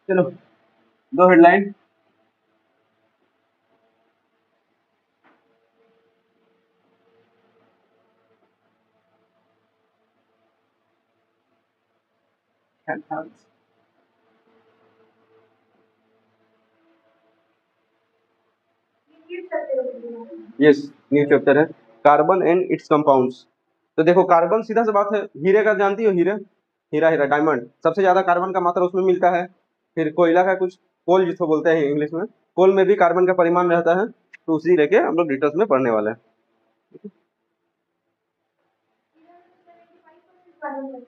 चलो दो headline. Yes, new chapter है कार्बन एंड इट्स कंपाउंड्स। तो देखो कार्बन सीधा सा बात है, हीरे का जानती हो, हीरे, हीरा हीरा डायमंड, सबसे ज्यादा कार्बन का मात्रा उसमें मिलता है। फिर कोयला का कुछ कोल जिसको बोलते हैं इंग्लिश में, कोल में भी कार्बन का परिमाण रहता है। तो उसी लेके हम लोग डिटेल्स में पढ़ने वाले हैं।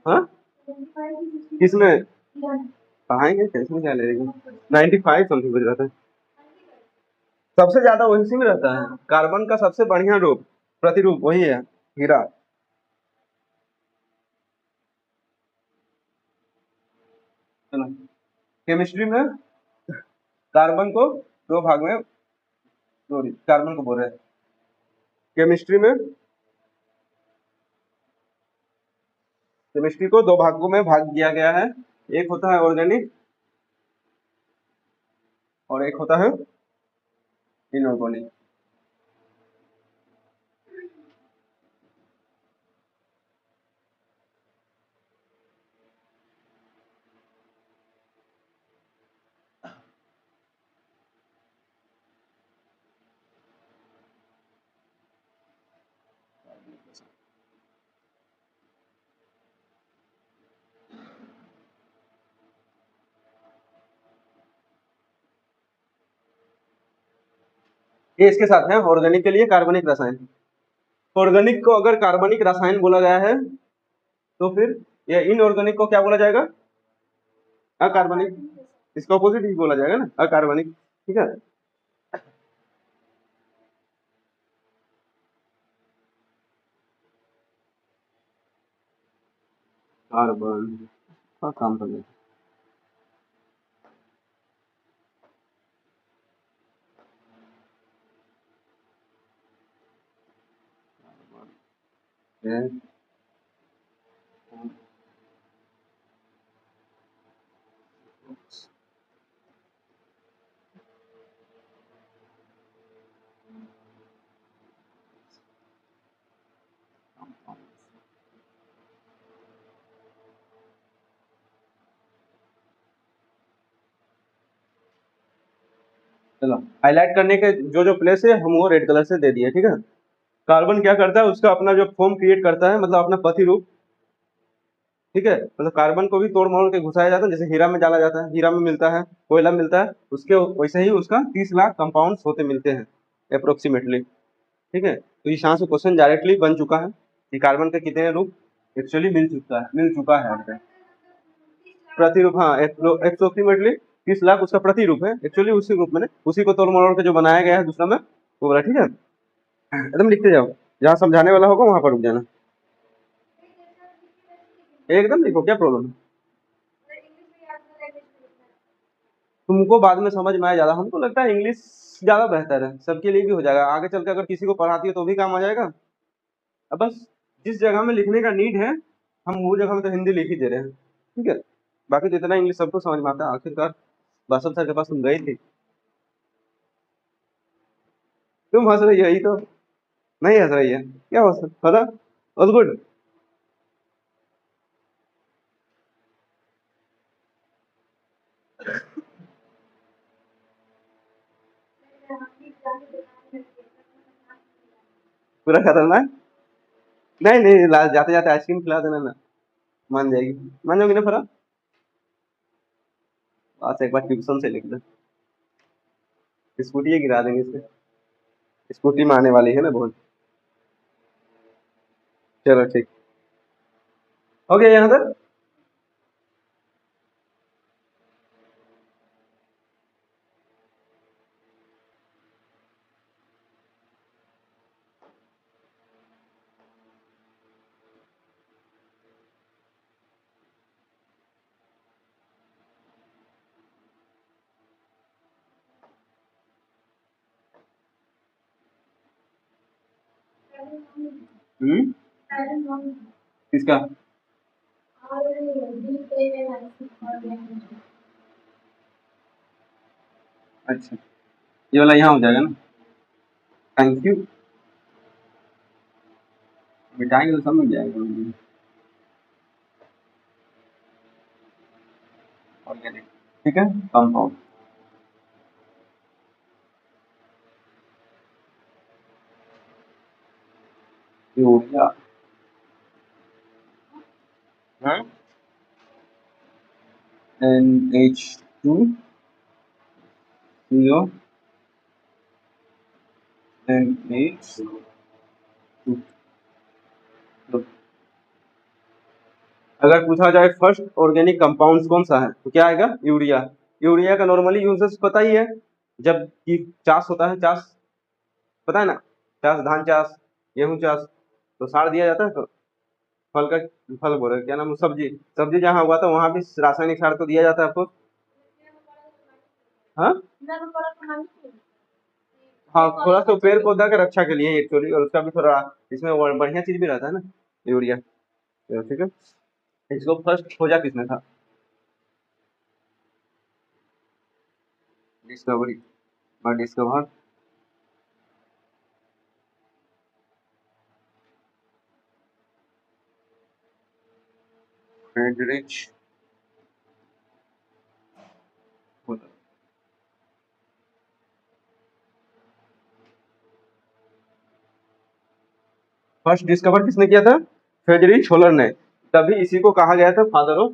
हाँ, किसमें पढ़ाएंगे, टेंशन क्या ले रही है। 95 समथिंग कुछ रहता है, सबसे ज्यादा वही में रहता है। कार्बन का सबसे बढ़िया रूप, प्रतिरूप वही है, हीरा। चलो, केमिस्ट्री में कार्बन को दो भाग में, सॉरी कार्बन को बोल रहे हैं, केमिस्ट्री में केमिस्ट्री को दो भागों में भाग दिया गया है। एक होता है ऑर्गेनिक और एक होता है इनऑर्गेनिक। ये इसके साथ है ऑर्गेनिक के लिए कार्बनिक रसायन। ऑर्गेनिक को अगर कार्बनिक रसायन बोला गया है तो फिर ये इनऑर्गेनिक को क्या बोला जाएगा, अकार्बनिक। इसका ऑपोजिट ही बोला जाएगा ना, अकार्बनिक। ठीक है, कार्बन का काम कर लेते चलो, हाईलाइट करने के जो जो प्लेस है हम वो रेड कलर से दे दिए, ठीक है। कार्बन क्या करता है, उसका अपना जो फॉर्म क्रिएट करता है, मतलब अपना प्रतिरूप। ठीक है, मतलब कार्बन को भी तोड़ मरोड़ के घुसाया जाता है, जैसे हीरा में डाला जाता है, हीरा में मिलता है, कोयला में मिलता है, उसके वैसे ही उसका 30 लाख कंपाउंड्स होते मिलते हैं अप्रोक्सीमेटली। ठीक है, तो इस यहाँ से क्वेश्चन डायरेक्टली बन चुका है कि कार्बन के कितने रूप एक्चुअली मिल चुका है हमको। प्रतिरूप, हाँ, अप्रोक्सीमेटली 30 लाख उसका प्रतिरूप है एक्चुअली, उसी रूप में उसी को तोड़ मरोड़ के जो बनाया गया है दूसरा में वो वाला। ठीक है, एकदम लिखते जाओ, जहाँ समझाने वाला होगा वहां पर रुक जाना, एकदम लिखो, क्या प्रॉब्लम है। तुमको बाद में समझ में आया ज्यादा, हमको लगता है इंग्लिश ज्यादा बेहतर है, सबके लिए भी हो जाएगा आगे चल के, अगर किसी को पढ़ाती हो तो भी काम आ जाएगा। अब बस जिस जगह में लिखने का नीड है, हम वो जगह में तो हिंदी लिख ही दे रहे हैं। ठीक है, बाकी तो इतना इंग्लिश सबको समझ में आता है। आखिरकार बासव सर के पास तुम गई थी, तुम हंस रही हो, यही तो। नहीं हंस रही है, क्या हो सकता ऑल गुड। पूरा खतरनाक। नहीं नहीं, जाते जाते आइसक्रीम खिला देना ना, मान जाएगी। मान जाओगी ना फरा, आज एक बार ट्यूशन से लिख दो, स्कूटी गिरा देंगे इससे, स्कूटी में आने वाली है ना बहुत। चलो ठीक, हो गया यहाँ तक। हम्म, किसका। अच्छा, ये वाला यहाँ हो जाएगा ना। Thank you. मिटाएंगे तो सब मिल जाएगा। ऑर्गेनिक, ठीक है, कंपाउंड। Urea, NH2CO NH2। अगर पूछा जाए फर्स्ट ऑर्गेनिक कंपाउंड कौन सा है तो क्या आएगा? यूरिया। यूरिया का नॉर्मली यूजेस पता ही है, जब कि चास होता है, चास पता है ना, चास धान चास, गेहूं चास, तो सार दिया जाता है। तो फल का, फल बोल रहे क्या नाम, सब्जी, सब्जी जहाँ हुआ था वहां भी रासायनिक सार तो दिया जाता है आपको। हाँ हाँ, थोड़ा सा पेड़ पौधा की रक्षा के लिए एक्चुअली, और उसका भी थोड़ा इसमें बढ़िया चीज भी रहता है ना, यूरिया। तो ठीक है, इसको फर्स्ट खोजा किसने था? डिस्कवरी, और discover Friedrich holer. First discover किसने किया था? फ्रेडरिच होलर ने। तभी इसी को कहा गया था फादर ऑफ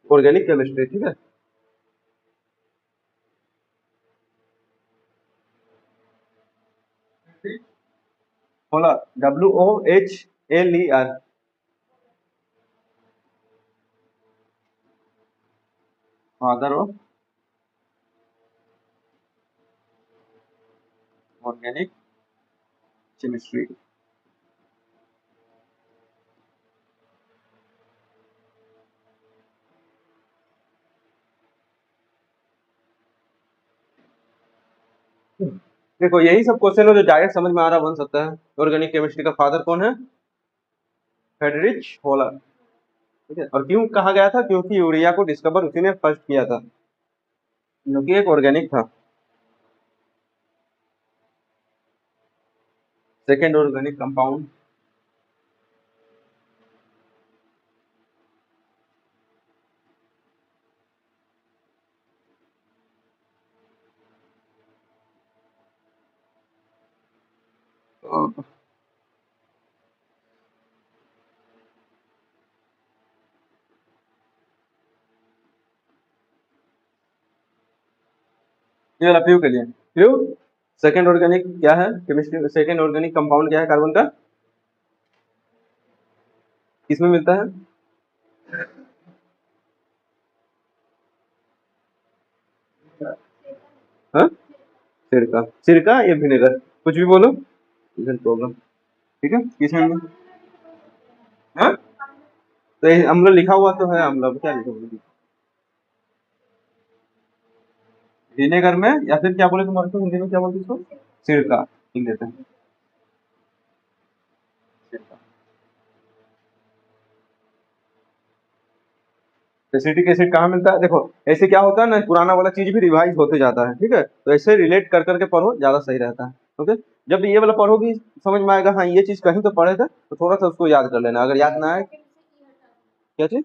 ऑर्गेनिक केमिस्ट्री, ठीक है। Holer, WOHLER, father of organic chemistry. देखो यही सब क्वेश्चन है जो डायरेक्ट समझ में आ रहा बन सकता है। ऑर्गेनिक केमिस्ट्री का फादर कौन है? फ्रेडरिच होलर, ठीक है। और क्यों कहा गया था? क्योंकि यूरिया को डिस्कवर उसी ने फर्स्ट किया था, जो कि एक ऑर्गेनिक था, सेकेंड ऑर्गेनिक कंपाउंड। ये वाला फ्लू के लिए, फ्लू सेकेंड ऑर्गेनिक क्या है केमिस्ट्री, सेकेंड ऑर्गेनिक कंपाउंड क्या है कार्बन का, किसमें मिलता है? हाँ, सिरका, सिरका या विनेगर, कुछ भी बोलो, प्रॉब्लम, ठीक है, किसमें हाँ? तो ये अम्ल लिखा हुआ तो है, अम्ल क्या लिखा हुआ? विनेगर में, या फिर क्या बोले तुम और हिंदी में क्या बोलते इसको? सिरका, लिख देते हैं सिरका। एसिटिक एसिड कहाँ मिलता है? देखो ऐसे क्या होता है ना, पुराना वाला चीज भी रिवाइज होते जाता है, ठीक है, तो ऐसे रिलेट कर करके पढ़ो, ज्यादा सही रहता है। ओके, जब ये वाला पढ़ोगी समझ में आएगा, हाँ ये चीज कहीं तो पढ़े थे, तो थोड़ा सा उसको याद कर लेना, अगर याद ना आए। क्या चीज?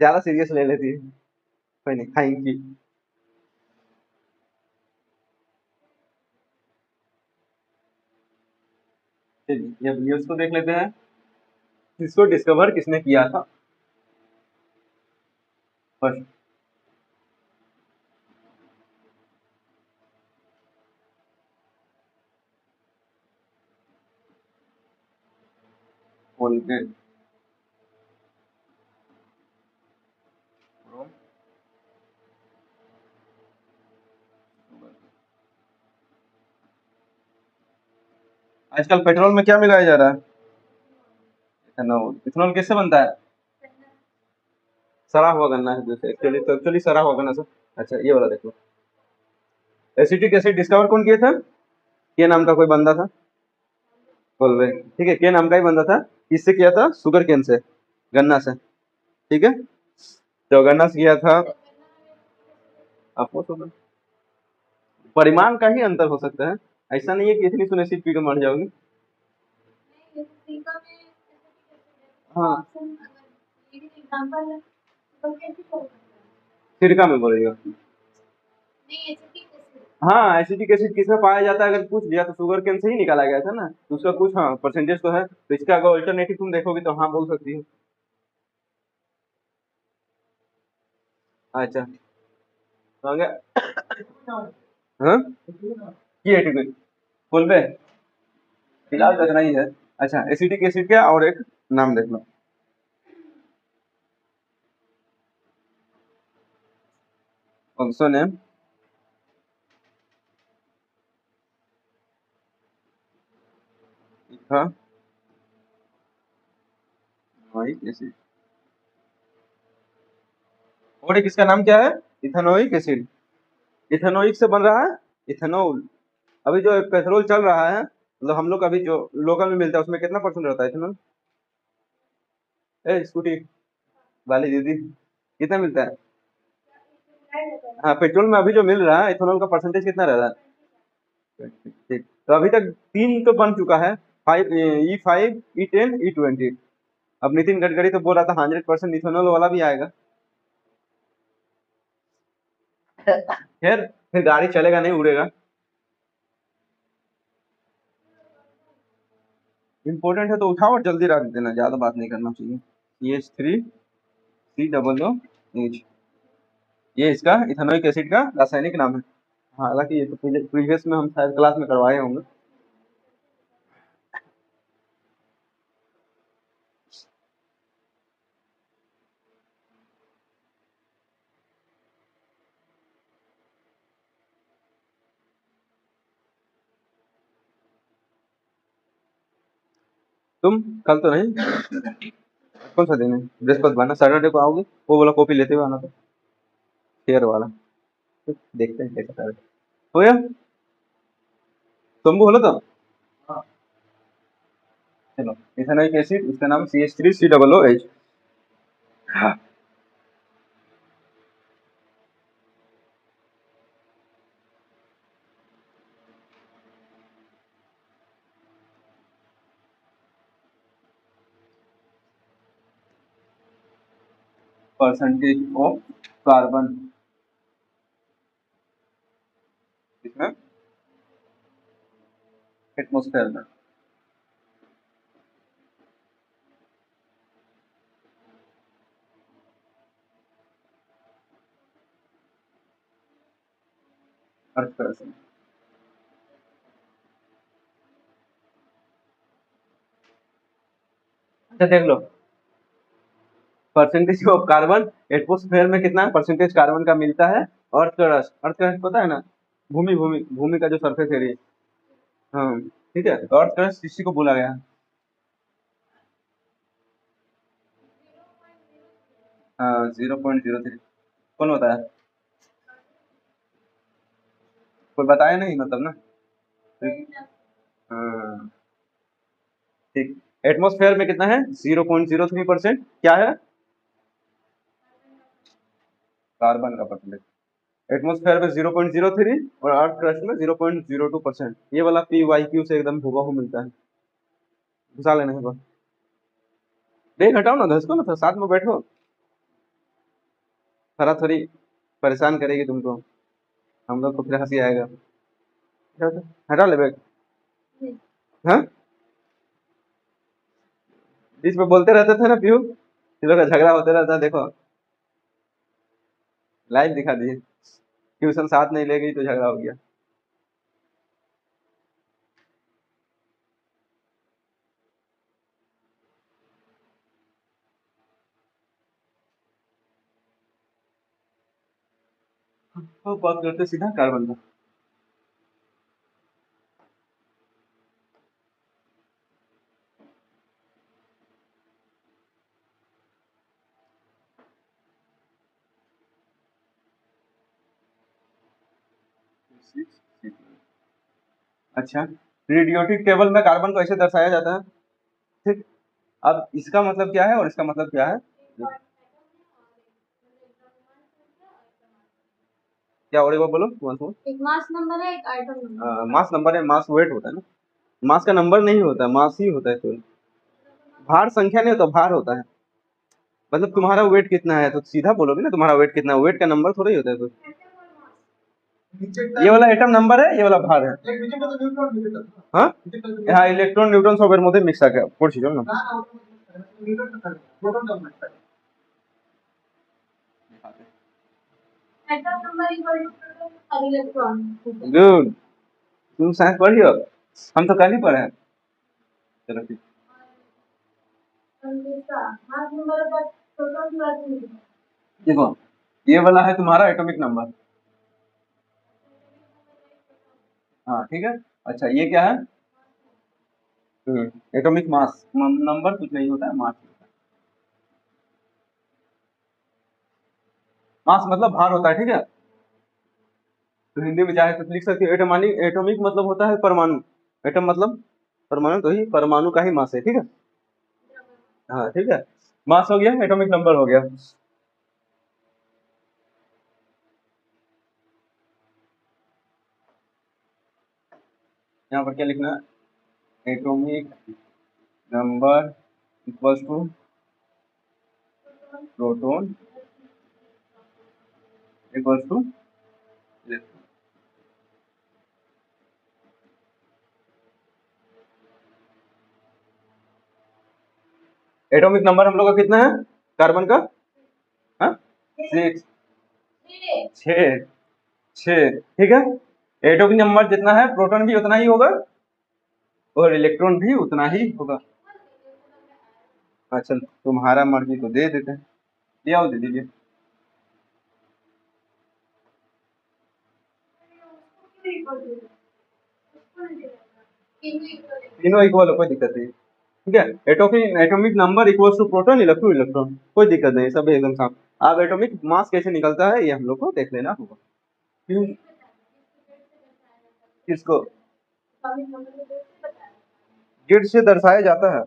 ज्यादा सीरियस ले लेती है, कोई नहीं, खाएंगी। चलिए अब ये उसको देख लेते हैं, इसको डिस्कवर किसने किया था फर्स्ट? कोलगेट, आजकल पेट्रोल में क्या मिलाया जा रहा है? इथेनॉल। इथेनॉल किससे बनता है? सड़ा हुआ गन्ना है जैसे, एक्चुअली तो एक्चुअली सड़ा हुआ गन्ना से। अच्छा ये वाला देखो, एसिटिक एसिड डिस्कवर कौन किया था? के नाम का कोई बंदा था, कोलवे, ठीक है, के नाम का ही बंदा था। किससे किया था? शुगर केन से। गन्ना से, ठीक है। तो गन्ना से किया था, आपको तो परिमाण का ही अंतर हो सकता है, ऐसा नहीं है कि इतनी सुनिश्चित पी के मर जाओगी। हाँ, सिरका में बोलेगा। हाँ, एसिटिक एसिड किसमें पाया जाता है अगर पूछ दिया तो शुगर केन से ही निकाला गया था ना, तो उसका कुछ हाँ परसेंटेज तो है, तो इसका अगर अल्टरनेटिव तुम देखोगे तो हाँ बोल सकती हो। अच्छा, तो आगे हाँ की एटिक बोल पे फिलहाल तो इतना ही है। अच्छा, एसिटिक एसिड का और एक नाम देख लो। ऑप्शन है इथानोइक एसिड, और एक इसका नाम क्या है? Ethanoic acid. इथानोइक से बन रहा है इथेनॉल। अभी जो पेट्रोल चल रहा है, मतलब हम लोग अभी जो लोकल में मिलता है उसमें कितना परसेंट रहता है इथेनॉल? ए स्कूटी वाली दीदी, कितना मिलता है? हाँ, पेट्रोल में अभी जो मिल रहा है इथेनॉल का परसेंटेज कितना रह रहा है? ठीक, तो अभी तक 3 तो बन चुका है, 5 E5 E10 E20। अब नितिन गडकरी तो बोल रहा था 100% इथेनॉल वाला भी आएगा। फिर गाड़ी चलेगा नहीं, उड़ेगा। इम्पोर्टेंट है तो उठाओ और जल्दी रख देना, ज्यादा बात नहीं करना चाहिए। CH3COOH, ये इसका इथेनोइक एसिड का रासायनिक नाम है। हालांकि ये तो प्रीवियस में हम शायद क्लास में करवाए होंगे। तुम कल तो नहीं, कौन सा दिन है? बृहस्पतिवार ना, सैटरडे को आओगे, वो वाला कॉपी लेते हुए आना था, शेयर वाला। देखते हैं कैसा कर हो या तुम बोलो तो। चलो, इथेनोइक एसिड, इसका नाम CH3COOH। परसेंटेज ऑफ कार्बन इसमें एटमोस्फेयर में। अर्थ क्रस्ट में। अच्छा देख लो, परसेंटेज ऑफ कार्बन एटमोस्फेयर में कितना परसेंटेज कार्बन का मिलता है। अर्थ क्रस्ट, अर्थ क्रस्ट पता है ना, भूमि भूमि भूमि का जो सरफेस एरिया। हाँ, ठीक है, तो अर्थ क्रस्ट इसी को बोला गया है। हाँ, 0.03। कौन बताया? कोई बताया नहीं मतलब ना। हाँ, ठीक। एटमोस्फेयर में कितना है? 0.03% क्या है? कार्बन का परसेंटेज। एटमोस्फेयर में 0.03 और अर्थ क्रस्ट में 0.02%। ये वाला PYQ से एकदम हूबहू मिलता है। घुसा लेना है बस। देख हटाओ ना, धसको ना, तो साथ में बैठो, थोड़ा थोड़ी परेशान करेगी तुमको, हम लोग को फिर हंसी आएगा। हटा ले बैग। हाँ, बीच में बोलते रहते थे ना पीहू, इन लोग का झगड़ा होते रहता है, देखो लाइव दिखा दिए। ट्यूशन साथ नहीं ले गई तो झगड़ा हो गया। तो बात करते सीधा कार्बन का। अच्छा, रेडियोटिक टेबल में कार्बन को ऐसे दर्शाया जाता है, ठीक। अब इसका मतलब क्या है और इसका मतलब क्या है? क्या और एक बार बोलो, एक मास नंबर है, एक आइटम नंबर। मास नंबर है, मास वेट होता है ना, मास का नंबर नहीं होता, मास ही होता है केवल। भार संख्या नहीं होता, भार होता है। मतलब तुम्हारा वेट कितना है तो सीधा बोलोगे ना तुम्हारा वेट कितना है, वेट का नंबर थोड़ा ही होता है कोई। ये वाला एटम नंबर है, ये वाला भार है। हाँ हाँ, इलेक्ट्रॉन न्यूट्रॉन सब এর মধ্যে মিক্স থাকে পড়ছি চল না। Atom number equal two electron. Good, तुम साइंस पढ़ी हो, हम तो कल ही पढ़े हैं। चलो ठीक। मास नंबर का प्रोटॉन की बात नहीं है। देखो ये वाला है तुम्हारा एटॉमिक नंबर। हाँ ठीक है। अच्छा ये क्या है? Atomic mass. नंबर कुछ नहीं होता है, मास। मास मतलब भार होता है, ठीक है। तो हिंदी में चाहे तो लिख सकते हो एटॉमिक, एटॉमिक मतलब होता है परमाणु। एटम मतलब परमाणु, तो ही परमाणु का ही मास है, ठीक है। हाँ ठीक है, मास हो गया, एटॉमिक नंबर हो गया। यहाँ पर क्या लिखना है? Atomic number equals to proton equals to electron. Atomic number हम लोग का कितना है कार्बन का? हाँ 6, 6, 6, ठीक है। एटॉमिक नंबर जितना है प्रोटॉन भी उतना ही होगा और इलेक्ट्रॉन भी उतना ही होगा। अच्छा तुम्हारा मर्जी तो दे देते हैं, ले आओ दे दीजिए। तीनों इक्वल हो, कोई दिक्कत नहीं, ठीक है। Atomic atomic number equals to proton electron electron, कोई दिक्कत नहीं, सब एकदम साफ। अब एटॉमिक मास कैसे निकलता है ये हम लोग को देख लेना होगा। क्यों? किसको गिट से दर्शाया जाता है?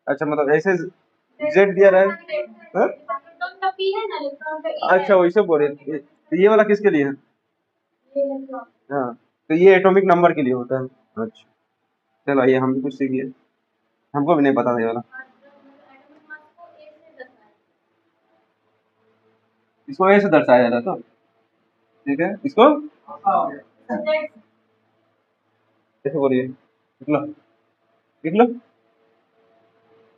अच्छा मतलब ऐसे जेड दिया रहा है, हाँ? अच्छा वैसे बोल रहे, तो ये वाला किसके लिए है? हाँ तो ये एटॉमिक नंबर के लिए होता है। अच्छा चलो आइए हम भी कुछ सीखिए, हमको भी नहीं पता था ये वाला। इसको ऐसे दर्शाया जाता तो ठीक है, इसको ऐसे बोलिए, लिख लो, लिख लो,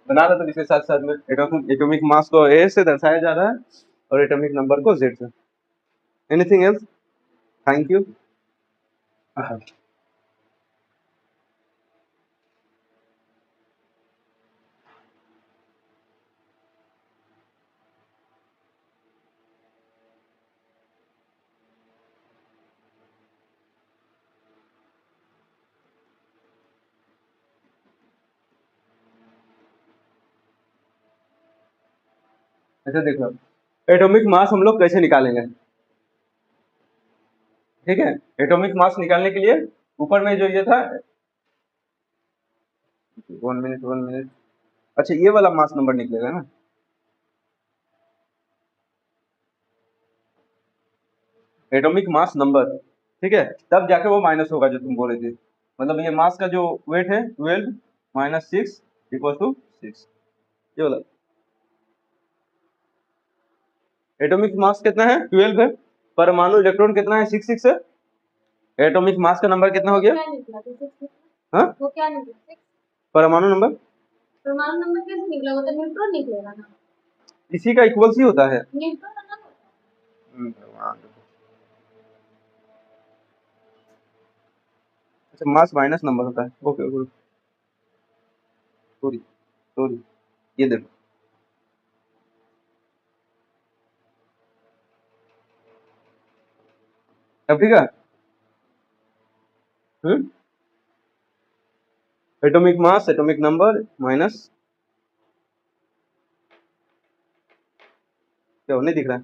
बना दो तो इसके साथ साथ में एटॉमिक एटॉमिक मास को ए से दर्शाया जा रहा है और एटॉमिक नंबर को जेड से। Anything else? Thank you. अच्छा देखो एटॉमिक मास हम लोग कैसे निकालेंगे, ठीक है। एटॉमिक मास निकालने के लिए ऊपर में जो ये था, 1 मिनट 1 मिनट। अच्छा ये वाला मास नंबर निकलेगा ना, एटॉमिक मास नंबर, ठीक है। तब जाके वो माइनस होगा जो तुम बोले थे। मतलब ये मास का जो वेट है 12 माइनस 6 इक्वल टू 6, ये वाला। एटॉमिक मास कितना है? 12 है। परमाणु इलेक्ट्रॉन कितना है? 6 है। एटॉमिक मास का नंबर कितना हो गया? हाँ वो क्या निकला? परमाणु नंबर, परमाणु नंबर कैसे निकला? वो तो न्यूट्रॉन निकलेगा ना। इसी का इक्वल्स ही होता है। न्यूट्रॉन अलग होता है। अच्छा मास माइनस नंबर होता है, ओके ओके, सॉरी सॉरी, ये देखो अब ठीक है। Atomic mass atomic number minus, क्या नहीं दिख रहा है?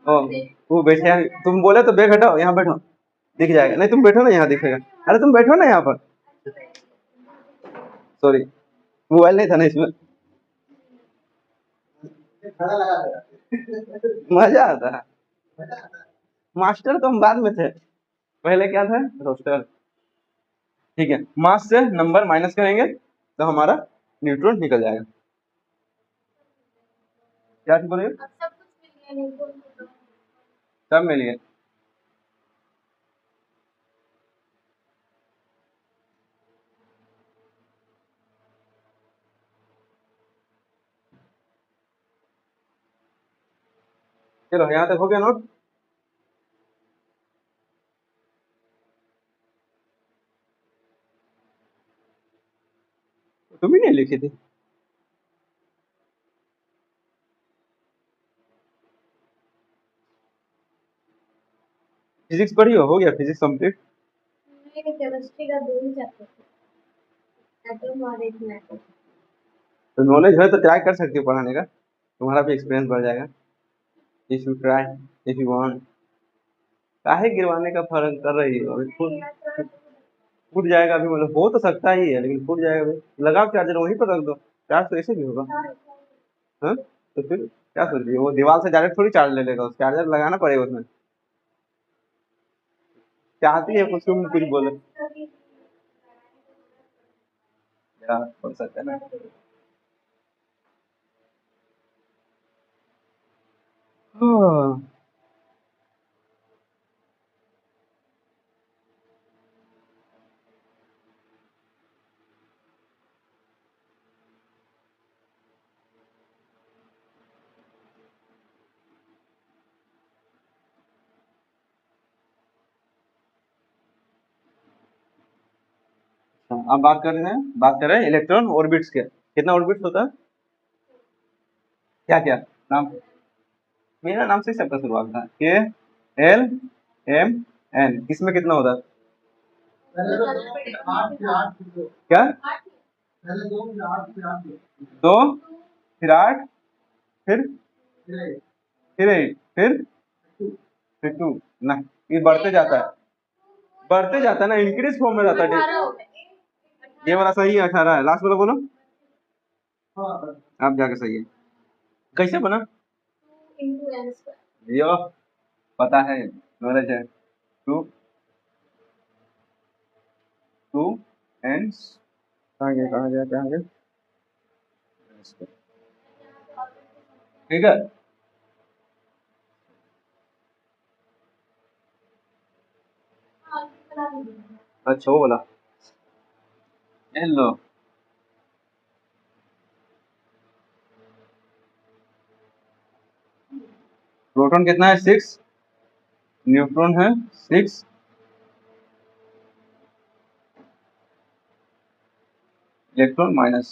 ओ, वो बैठे हैं, तुम बोले तो बैग हटाओ, यहाँ बैठो, दिख जाएगा। नहीं तुम बैठो ना, यहाँ दिखेगा। अरे तुम बैठो ना यहाँ पर। सॉरी, मोबाइल नहीं था ना इसमें। मजा आता है। मास्टर तो हम बाद में थे, पहले क्या था, रोस्टर। ठीक है, मास से नंबर माइनस करेंगे तो हमारा न्यूट्रॉन निकल जाएगा। क्या चीज बोलिए? अब सब कुछ मिल गया न्यूट्रॉन को तो। सब मिल गया। चलो यहाँ तक हो गया नोट। तुम ही नहीं लिखी थी। फिजिक्स पढ़ी हो गया फिजिक्स कंप्लीट। मेरे केमिस्ट्री का 2 ही चैप्टर था, एटम और एक मैटर। तो नॉलेज है तो ट्राई कर सकती हो पढ़ाने का, तुम्हारा भी एक्सपीरियंस बढ़ जाएगा। If you try, if you want. काहे गिरवाने का फर्क कर रही हो अभी? फूट जाएगा अभी, मतलब हो तो सकता ही है लेकिन फूट जाएगा अभी। लगाओ चार्जर, वहीं पर रख दो, चार्ज तो ऐसे भी होगा। हाँ, तो फिर क्या सोच रही हो, वो दीवार से डायरेक्ट थोड़ी चार्ज ले लेगा, चार्जर लगाना पड़ेगा उसमें। चाहती है कुछ, तुम कुछ बोलो। क्या बोल सकते हैं ना। हाँ, अब बात कर रहे हैं, बात कर रहे हैं इलेक्ट्रॉन ऑर्बिट्स के। कितना ऑर्बिट्स होता है? क्या क्या नाम? मेरा नाम से सबका शुरुआत था, के एल एम एन। किसमें कितना होता है? क्या? दो, फिर आठ, फिर एट, फिर टू ना। ये बढ़ते जाता है, बढ़ते जाता है ना, इंक्रीज फॉर्म में जाता है। 18 हो गए। ये वाला सही है, 18 है। लास्ट वाला बोलो। आप जाके सही है। कैसे बना? 2 into n square। यो, पता है, नॉलेज है। टू, टू एंड कहाँ गया, कहाँ गया, कहाँ गया? ठीक है। हाँ, बना दीजिए। अच्छा वो वाला, ये लो। प्रोटॉन कितना है? 6। न्यूट्रॉन है 6। Electron minus.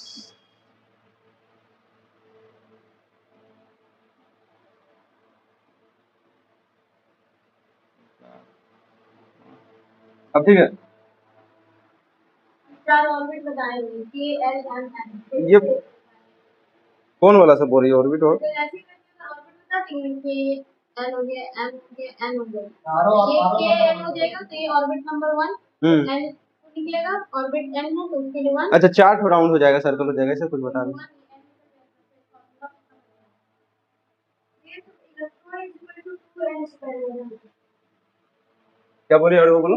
अब ठीक है, 4 ऑर्बिट बताए हुए के एल एम एन। ये कौन वाला सब बोल रही है ऑर्बिट? और फिर ऐसे ही करके ऑर्बिट बता देंगे कि एन हो गया, एम हो गया, एन हो गया। ये के एन हो जाएगा तो ये ऑर्बिट नंबर 1। एन निकलेगा, ऑर्बिट एन है तो उसके लिए 1। अच्छा, 4 राउंड हो जाएगा, सर्कल हो जाएगा, ऐसा कुछ बता रहे? क्या बोलिए, और वो बोलो।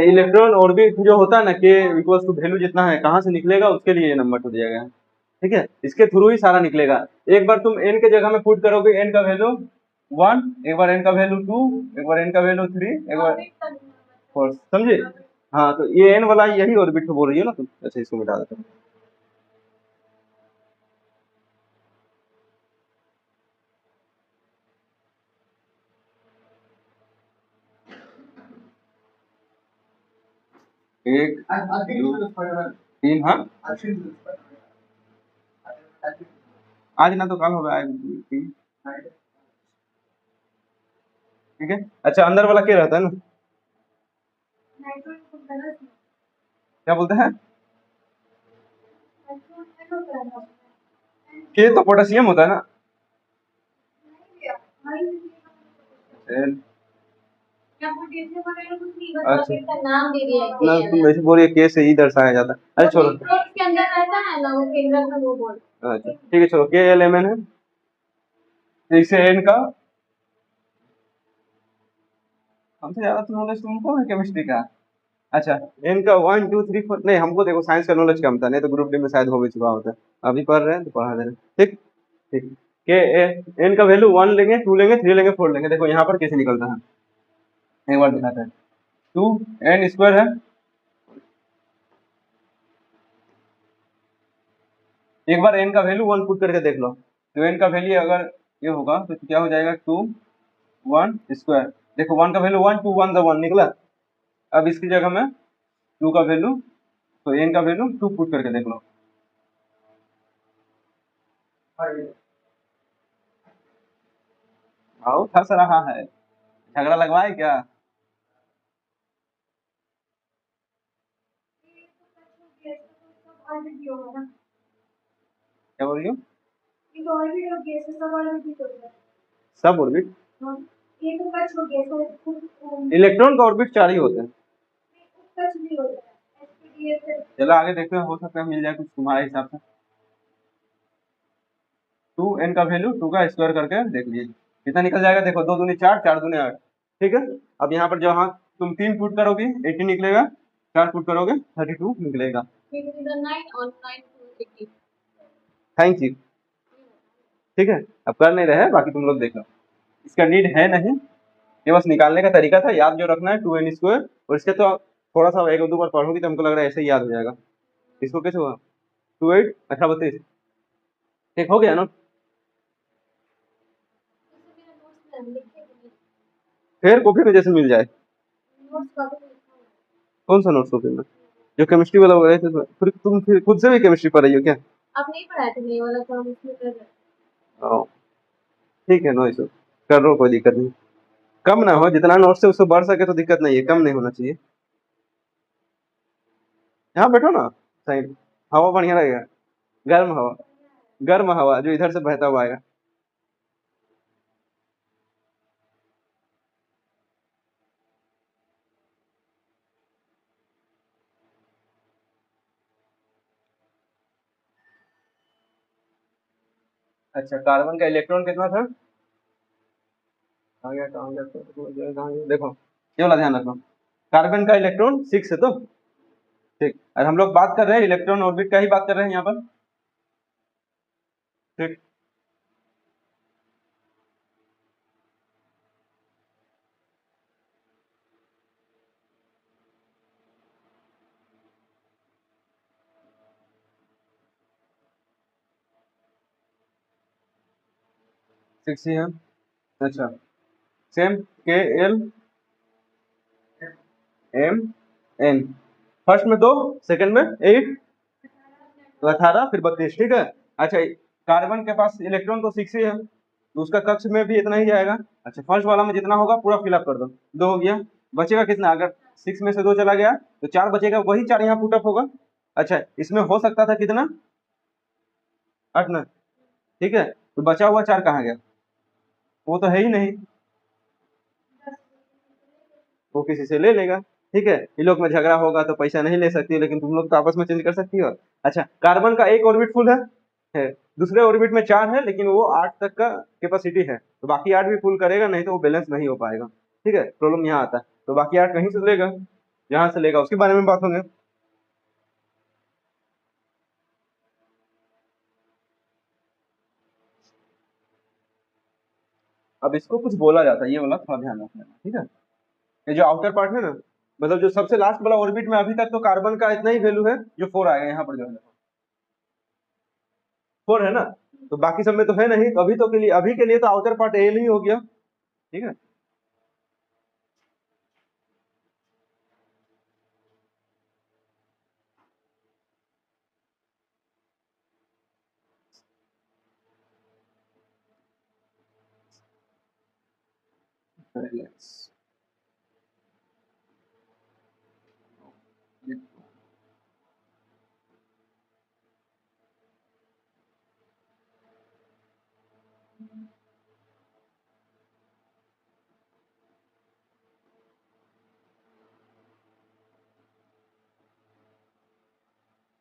इलेक्ट्रॉन ऑर्बिट जो होता है ना, के इक्वल्स टू वैल्यू जितना है, कहाँ से निकलेगा उसके लिए ये नंबर हो जाएगा। ठीक है, इसके थ्रू ही सारा निकलेगा। एक बार तुम एन के जगह में पुट करोगे, एन का वैल्यू 1, एक बार एन का वैल्यू 2, एक बार एन का वैल्यू 3, एक बार 4। समझे? हाँ, तो ये एन वाला यही ऑर्बिट बोल रही है ना तुम। अच्छा, इसको मिटा देता हूँ। एक, दो, 3। हाँ, आज ना तो कल होगा। ठीक है। अच्छा, अंदर वाला क्या रहता है ना, क्या बोलते हैं? के तो पोटेशियम होता है ना। एल। आपको कैसे बनाया कुछ नहीं, बस अच्छा, रॉकेट का नाम दे दिया है ना तुम वैसे बोलिए के से ही दर्शाया जाता है। अरे छोड़ो, के अंदर रहता है ना वो फिंगर का वो बोल। अच्छा ठीक है, चलो के एल एम एन है, तो इससे एन का हमसे ज्यादा तो नॉलेज तुमको है केमिस्ट्री का। अच्छा, एन का 1 2 3 4, नहीं हमको देखो साइंस का नॉलेज कम था, नहीं तो ग्रुप डी में शायद हो भी चुका होता। अभी पढ़ रहे हैं तो पढ़ा दे रहे हैं। ठीक ठीक। के एन का वैल्यू 1 लेंगे, 2 लेंगे, 3 लेंगे, 4 लेंगे। देखो यहाँ पर कैसे निकलता है, एक बार दिखाते हैं। 2 एन स्क्वायर है, एक बार एन का वैल्यू 1 पुट करके देख लो, तो एन का वैल्यू अगर ये होगा तो क्या हो जाएगा, 2 1 स्क्वायर। देखो 1 का वैल्यू 1, 2 1 1 निकला। अब इसकी जगह में 2 का वैल्यू, तो एन का वैल्यू 2 पुट करके देख लो। आओ फंस रहा है, झगड़ा लगवाए क्या? क्या बोल रही हो? सब ऑर्बिट, इलेक्ट्रॉन का ऑर्बिट 4 ही होते हैं। चलो आगे देखते हैं, हो सकता है मिल जाए कुछ तुम्हारे हिसाब से। 2 एन का वैल्यू 2 का स्क्वायर करके देख लीजिए कितना निकल जाएगा। देखो 2 दूनी 4, 4 दूनी 8। ठीक है, अब यहाँ पर जहाँ तुम 3 पुट करोगे 80 निकलेगा, 4 पुट करोगे 32 निकलेगा। Thank you. ठीक है, अब कर नहीं रहे, बाकी तुम लोग देख लो, इसका नीड है नहीं, ये बस निकालने का तरीका था। याद जो रखना है 2 एन स्क्वायर, और इसके तो थोड़ा सा एक दो बार पढ़ोगी तो हमको लग रहा है ऐसे ही याद हो जाएगा। इसको कैसे हुआ, 2 8 18 32। ठीक हो गया ना? फिर कॉपी में जैसे मिल जाए। कौन सा नोट्स कॉपी में? जो केमिस्ट्री वाला हो रहे थे, फिर तुम फिर खुद से भी केमिस्ट्री पढ़ रही हो क्या? आप नहीं पढ़ाए थे ये वाला, तो हम इसमें कर रहे हैं। ओ, ठीक है, नो इशू, कर लो, कोई दिक्कत नहीं। कम ना हो, जितना नोट्स से उससे बढ़ सके तो दिक्कत नहीं है, कम नहीं होना चाहिए। यहाँ बैठो ना, सही हवा बढ़िया रहेगा, गर्म हवा, गर्म हवा जो इधर से बहता हुआ आएगा। अच्छा, कार्बन का इलेक्ट्रॉन कितना था? कहाँ गया, कहाँ गया, कहाँ गया? देखो ये वाला ध्यान रखो, कार्बन का इलेक्ट्रॉन 6 है तो ठीक। और हम लोग बात कर रहे हैं इलेक्ट्रॉन ऑर्बिट का ही बात कर रहे हैं यहाँ पर। ठीक, 6 ही है। अच्छा, सेम के एल एम एन, फर्स्ट में 2, सेकंड में 8, तो 18, फिर 32। ठीक है। अच्छा, कार्बन के पास इलेक्ट्रॉन तो 6 ही है, तो उसका कक्ष में भी इतना ही जाएगा। अच्छा, फर्स्ट वाला में जितना होगा पूरा फिलअप कर दो, 2 हो गया, बचेगा कितना? अगर 6 में से 2 चला गया तो 4 बचेगा, वही 4 यहाँ पुटअप होगा। अच्छा, इसमें हो सकता था कितना, 8 ना, ठीक है, तो बचा हुआ 4 कहाँ गया? वो तो है ही नहीं, वो किसी से ले लेगा। ठीक है, इन लोग में झगड़ा होगा तो पैसा नहीं ले सकती, लेकिन तुम लोग तो आपस में चेंज कर सकती हो। अच्छा, कार्बन का एक ऑर्बिट फुल है, दूसरे ऑर्बिट में 4 है, लेकिन वो 8 तक का कैपेसिटी है, तो बाकी 8 भी फुल करेगा, नहीं तो वो बैलेंस नहीं हो पाएगा। ठीक है, प्रॉब्लम यहाँ आता है, तो बाकी 8 कहीं से लेगा, जहां से लेगा उसके बारे में बात होंगे। अब इसको कुछ बोला जाता है, ये वाला थोड़ा ध्यान रखना, ठीक है। ये जो आउटर पार्ट है ना, मतलब जो सबसे लास्ट वाला ऑर्बिट में, अभी तक तो कार्बन का इतना ही वैल्यू है, जो 4 आएगा यहाँ पर, जो है 4 है ना, तो बाकी सब में तो है नहीं, तो अभी तो के लिए, अभी के लिए तो आउटर पार्ट एल ही हो गया। ठीक है, रिलैक्स।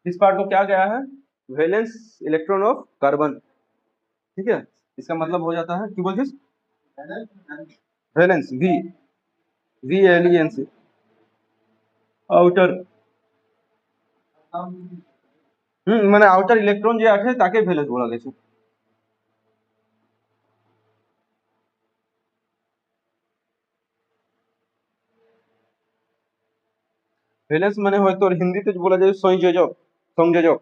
इस पार्ट को क्या गया है, वैलेंस इलेक्ट्रॉन ऑफ कार्बन, ठीक है। इसका मतलब हो जाता है, क्या बोलते valence, V V L E N C, outer, মানে আউটার ইলেকট্রন যে আছে তাকে ভ্যালেন্স বলা গেছে। ভ্যালেন্স মানে হয়তো হিন্দিতে বলা যায় संयोजक, संयोजक,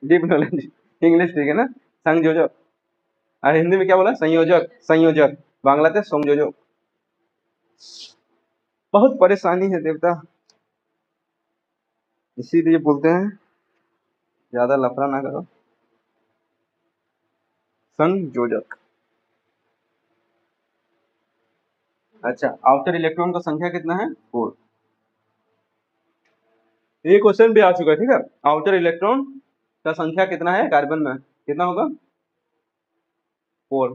डीप नॉलेज, इंग्लिश ठीक है ना, संयोजक। और हिंदी में क्या बोला, संयोजक, संयोजक, बांग्लाते संयोजक। बहुत परेशानी है देवता, इसीलिए बोलते हैं ज्यादा लफड़ा ना करो, संयोजक। अच्छा, आउटर इलेक्ट्रॉन का संख्या कितना है, 4। ये क्वेश्चन भी आ चुका है, ठीक है। आउटर इलेक्ट्रॉन का संख्या कितना है कार्बन में, कितना होगा, 4।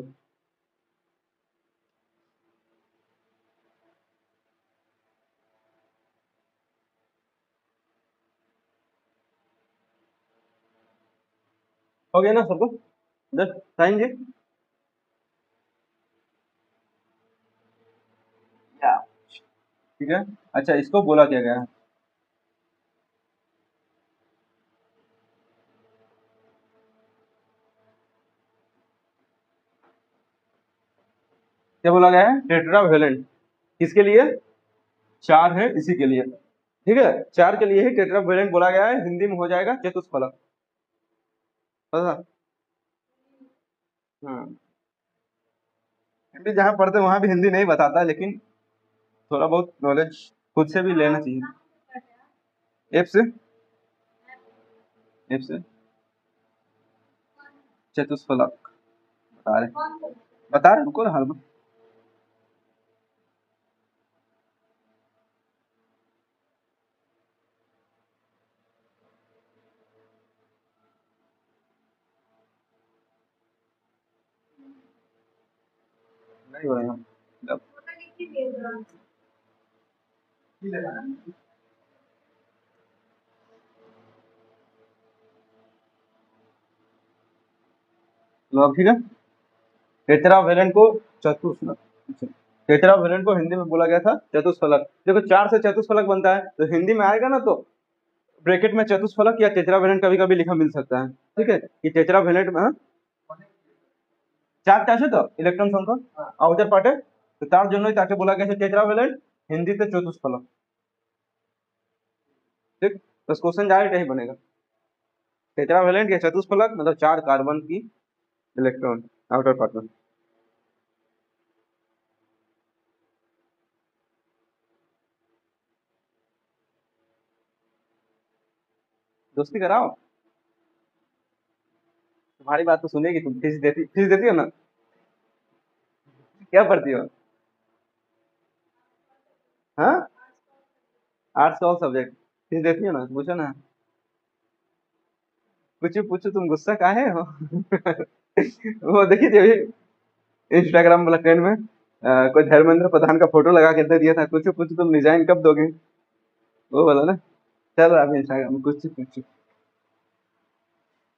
हो गया ना सबको, जस्ट साइन जी, ठीक है। अच्छा, इसको बोला क्या गया है, क्या बोला गया है, टेट्रावैलेंट। किसके लिए, 4 है इसी के लिए, ठीक है। 4 के लिए ही टेट्रावैलेंट बोला गया है, हिंदी में हो जाएगा चतुष्फलक, पता। हाँ, हिंदी जहाँ पढ़ते वहां भी हिंदी नहीं बताता, लेकिन थोड़ा बहुत नॉलेज खुद से भी लेना चाहिए। एफ से, एफ से चतुष्फलक बता रहे रुको हाल में, नहीं हो रहे हैं लो, ठीक है। टेट्रावैलेंट को चतुष्फलक, टेट्रावैलेंट को हिंदी में बोला गया था चतुष्फलक। देखो 4 से चतुष्फलक बनता है, तो हिंदी में आएगा ना तो ब्रैकेट में चतुष्फलक या टेट्रावैलेंट कभी कभी लिखा मिल सकता है, ठीक है। कि टेट्रावैलेंट में 4টা আছে তো ইলেকট্রন সংখ্যা, আউটার পার্টে, তো তার জন্যই তাকে বলা গেছে টেট্রাভ্যালেন্ট, হিন্দিতে চতুষ্ফলক, ठीक। तो क्वेश्चन डायरेक्ट यही बनेगा, टेट्रावैलेंट या चतुष्फलक मतलब 4 कार्बन की इलेक्ट्रॉन आउटर पार्ट में। दोस्ती कराओ, तुम्हारी बात तो सुनेगी, तुम फीस देती हो ना, क्या पढ़ती हो, हाँ, आर्ट्स का सब्जेक्ट, फीस देती हो ना, पूछो ना, पूछो पूछो, तुम गुस्सा काहे हो वो देखी थी इंस्टाग्राम वाला ट्रेंड में, कोई धर्मेंद्र प्रधान का फोटो लगा के दे दिया था, पूछो पूछो तुम रिजाइन कब दोगे, वो बोला ना, चल रहा है इंस्टाग्राम में, कुछ कुछ।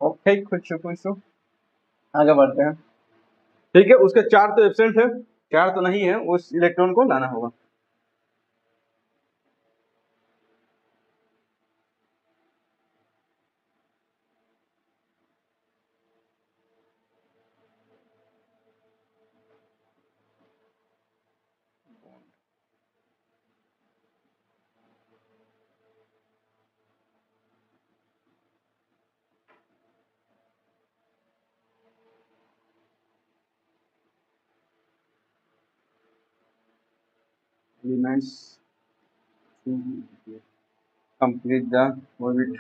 ओके, कुछ कुछ आगे बढ़ते हैं, ठीक है। उसके 4 तो एब्सेंट है, 4 तो नहीं है, उस इलेक्ट्रॉन को लाना होगा। Elements to complete the orbit,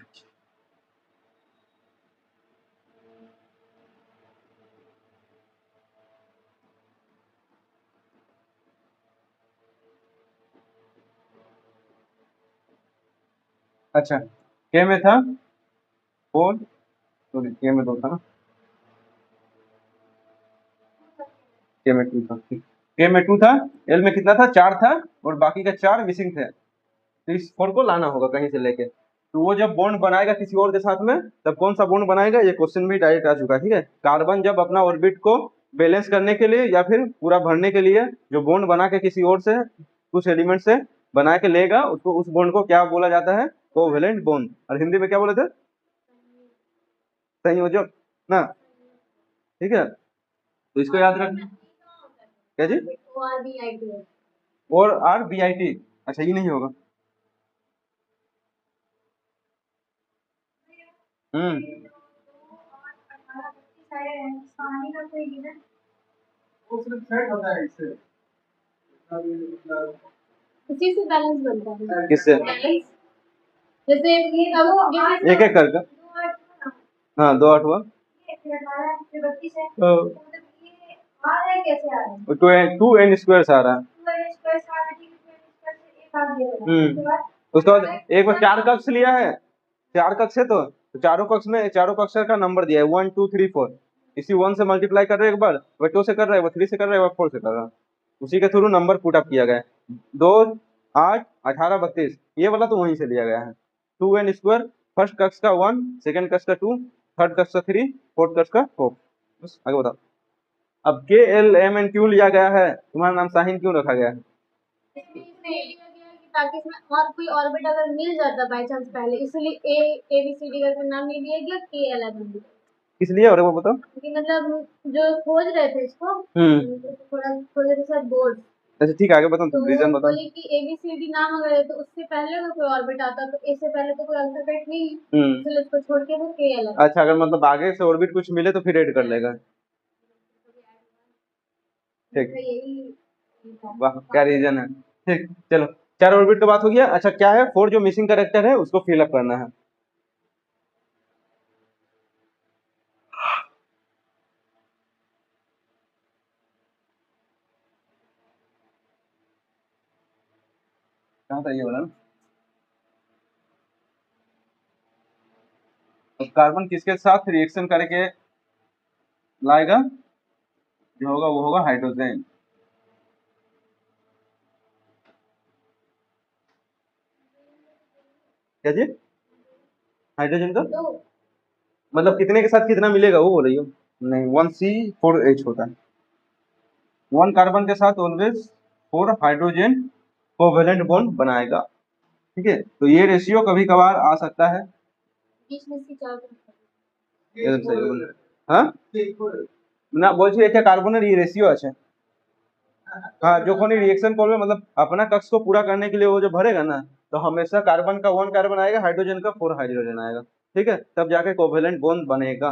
अच्छा, के में था 4, सॉरी के में 2 था ना, के में 2 था, के में 2 था, एल में कितना था, 4 था, और बाकी का 4 मिसिंग थे, तो इस 4 को लाना होगा कहीं से लेके, तो वो जब बॉन्ड बनाएगा किसी और के साथ में, तब कौन सा बॉन्ड बनाएगा, ये क्वेश्चन भी डायरेक्ट आ चुका है, ठीक है। कार्बन जब अपना ऑर्बिट को बैलेंस करने के लिए या फिर पूरा भरने के लिए जो बॉन्ड बना के किसी और से, कुछ एलिमेंट से बना के लेगा, उसको, उस बॉन्ड को क्या बोला जाता है, कोवेलेंट बॉन्ड। और हिंदी में क्या बोले थे, संयोजक ना, ठीक है। तो इसको याद रखना। क्या जी, ORBIT। और RBIT, अच्छा ये नहीं होगा। पानी का कोई गिरा वो सिर्फ सेट होता है इससे, इसी से बैलेंस बनता है। किससे, बैलेंस जैसे ये अब जैसे एक एक करके, हाँ 2 8 हुआ, 32 है, मतलब ये आ रहा है, कैसे आ रहा है, 2n स्क्वायर से आ रहा है। 2n स्क्वायर से आ रहा है, ठीक है, 2n स्क्वायर से एक भाग दिया है, उसके बाद उसके बाद एक बार 4 कक्ष लिया है, 4 कक्ष है, तो चारों कक्ष में, चारों कक्ष का नंबर दिया है 1 2 3 4। इसी 1 से मल्टीप्लाई कर रहे हैं, एक बार वह 2 से कर रहा है, वह 3 से कर रहा है, वह 4 से कर रहा है। उसी के थ्रू नंबर पुट अप किया गया है। 2 8 18 32, ये वाला तो वहीं से लिया गया है। 2n स्क्वायर, फर्स्ट कक्ष का 1, सेकंड कक्ष का 2, थर्ड कक्ष का 3, फोर्थ कक्ष का 4। बस आगे बताओ। अब के एल एम एन क्यों लिया गया है, तुम्हारा नाम शाहीन क्यों रखा गया है? इसमें लिया गया है कि ताकि इसमें और कोई ऑर्बिट अगर मिल जाता बाय चांस पहले, इसलिए ए बी सी डी करके नाम नहीं दिया गया, के एल एम एन। इसलिए, और वो बताओ। कि मतलब जो खोज रहे थे इसको, थोड़ा सा सर बोर्ड, अच्छा ठीक है, आगे बताओ, तो तुम रीजन बताओ। बोले कि एबीसीडी नाम अगर है तो उससे पहले अगर कोई ऑर्बिट आता तो इससे पहले तो कोई अल्फाबेट नहीं है, इसलिए उसको छोड़ के वो के एल है। अच्छा, अगर मतलब आगे से ऑर्बिट कुछ मिले तो फिर ऐड कर लेगा, ठीक। यही वाह क्या रीजन है, ठीक। चलो, 4 ऑर्बिट का बात हो गया। अच्छा क्या है, 4 जो मिसिंग कैरेक्टर है उसको फिल अप करना है। कहाँ था ये वाला ना? तो कार्बन किसके साथ रिएक्शन करके लाएगा, जो होगा वो होगा हाइड्रोजन। क्या जी, हाइड्रोजन का मतलब कितने के साथ कितना मिलेगा वो बोल रही हो? नहीं, 1C4H होता है। 1 कार्बन के साथ ऑलवेज 4 हाइड्रोजन कोवेलेंट बॉन्ड बनाएगा, ठीक है। तो ये रेशियो कभी कभार आ सकता है, बीच में से चार एकदम सही बोल रहे। हाँ না বলছি এটা কার্বনের এই রেশিও আছে। हाँ যখন रिएक्शन করবে मतलब अपना कक्ष को पूरा करने के लिए वो जो भरेगा ना, तो हमेशा कार्बन का 1 कार्बन आएगा, हाइड्रोजन का 4 हाइड्रोजन आएगा, ठीक है। तब जाके कोवेलेंट बॉन्ड बनेगा,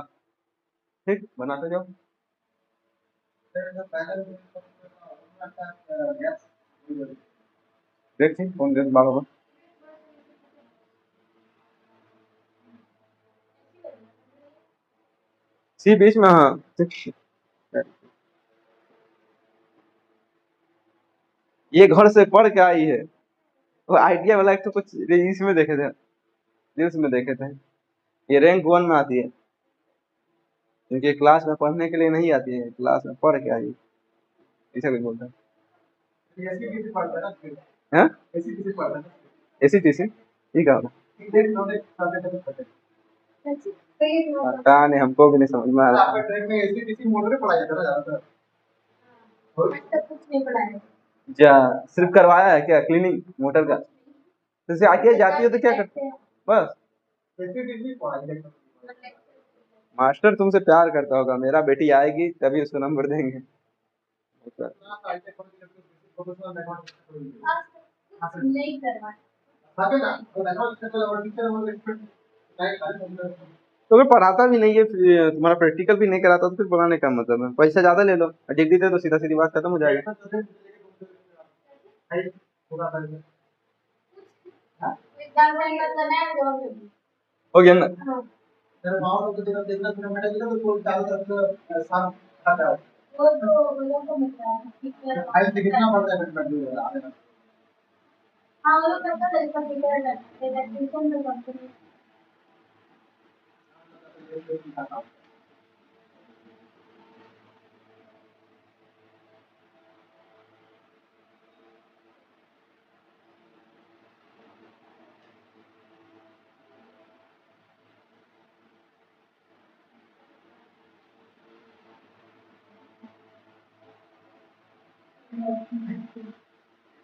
ठीक। बनाते जाओ। देखिए कौन गैस बार होगा। सी बीच में, हाँ ठीक। ये घर से पढ़ के आई है, वो आइडिया वाला एक तो कुछ इसमें देखे थे, रील्स में देखे थे। ये रैंक 1 में आती है, क्योंकि क्लास में पढ़ने के लिए नहीं आती है, क्लास में पढ़ के आई, ऐसा कुछ बोलता है। हाँ ऐसी टीसी ठीक है, पता नहीं, हमको भी नहीं समझ में आ रहा। कुछ नहीं पढ़ाया जा सिर्फ करवाया है क्या क्लीनिंग मोटर का, जैसे आती है जाती है तो क्या करते हैं बस। मास्टर तुमसे प्यार करता होगा, मेरा बेटी आएगी तभी उसको नंबर देंगे। नहीं करवाया। तो मैं पढ़ाता भी नहीं है, फिर तुम्हारा प्रैक्टिकल भी नहीं कराता, तो फिर पढ़ाने का मतलब है, पैसा ज्यादा ले लो, डिग्री दे दो, सीधा सीधी बात खत्म हो जाएगी। हो गया ना। हाँ वो लोग करता है, इसका इलेक्ट्रिशियन में कंपनी।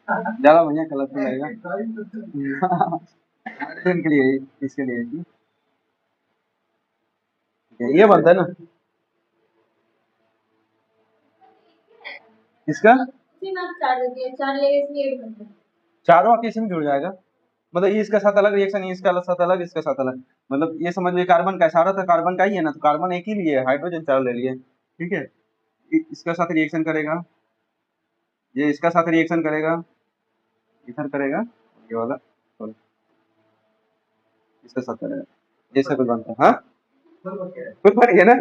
ज्यादा बढ़िया कलरफुल लगेगा। हाइड्रोजन के लिए, इसके लिए ये बनता है ना इसका, उसी में आप 4 देती है, 4 लेगा इसलिए 8 बनता है। चारों आपस में जुड़ जाएगा, मतलब ये इसके साथ अलग रिएक्शन, इसका साथ अलग, इसके साथ अलग, मतलब ये समझ लीजिए कार्बन का सारा था, कार्बन का ही है ना, तो कार्बन एक ही लिए, हाइड्रोजन 4 ले लिए, ठीक है। इसका साथ रिएक्शन करेगा, ये इसका साथ रिएक्शन करेगा, इधर करेगा ये वाला, और इसके साथ करेगा, जैसे कुछ बनता है। हाँ कुछ बन गया ना।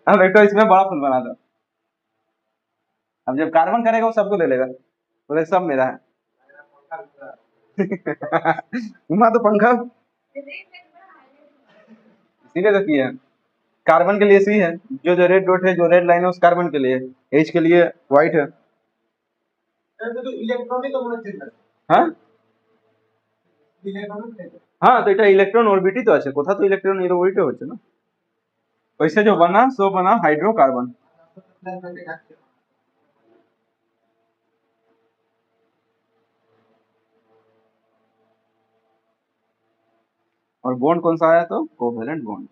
अब एक तो इसमें बड़ा फुल बना दो, अब जब कार्बन करेगा वो सबको ले लेगा, बोले सब मेरा है। घुमा तो पंखा, इसीलिए तो किया, कार्बन के लिए सी है, जो रेड डॉट है, जो रेड लाइन है उस कार्बन के लिए, एच के लिए व्हाइट है। हाँ हाँ, तो এটা ইলেকট্রন অরবিটই তো আছে, কোথা তো ইলেকট্রন অরবিটে হচ্ছে না, वैसे जो बना सो बना हाइड्रोकार्बन। और बॉन्ड कौन सा आया, तो कोवेलेंट बॉन्ड।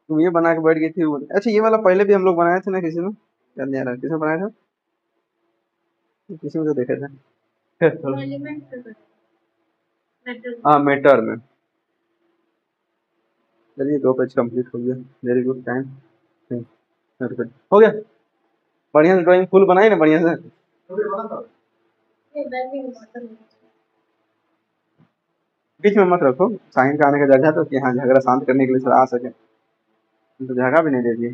तुम ये बना के बैठ गई थी अच्छा, ये वाला पहले भी हम लोग बनाए थे ना किसी में, याद नहीं आ रहा किसमें बनाया था, किसी में तो देखे थे। एलिमेंट से कर, मेटल। हाँ मेटर में। चलिए 2 पेज कंप्लीट हो गया, वेरी गुड टाइम, हो गया, बढ़िया से ड्राइंग फुल बनाई ना बढ़िया से। ये वैसे ही बॉटल है। बीच में मत रखो, साइन का आने का जगह तो कि हाँ झगड़ा शांत करने के लिए थोड़ा आ सके, तो जगह भी नहीं दे दिए।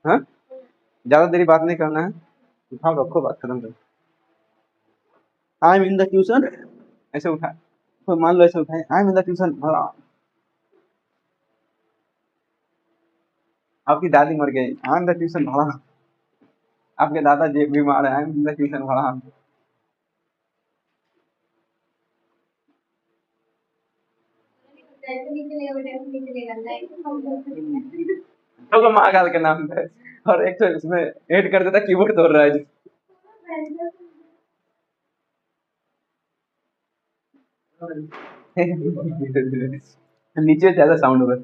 हाँ ज्यादा देरी बात नहीं करना है, उठाओ रखो, बात खत्म करो। I am in the tuition, ऐसे उठा, तो मान लो ऐसे उठाए, I am in the tuition, आपकी दादी मर गई, आई एम द ट्यूशन भाड़ा, आपके दादा जी बीमार है, I am in the tuition भाड़ा। ऐसे नहीं चलेगा बेटा, ऐसे नहीं चलेगा, लाइक तो महाकाल के नाम पे, और एक तो इसमें ऐड कर देता कीबोर्ड तोड़ रहा है जी। नीचे ज्यादा साउंड होगा,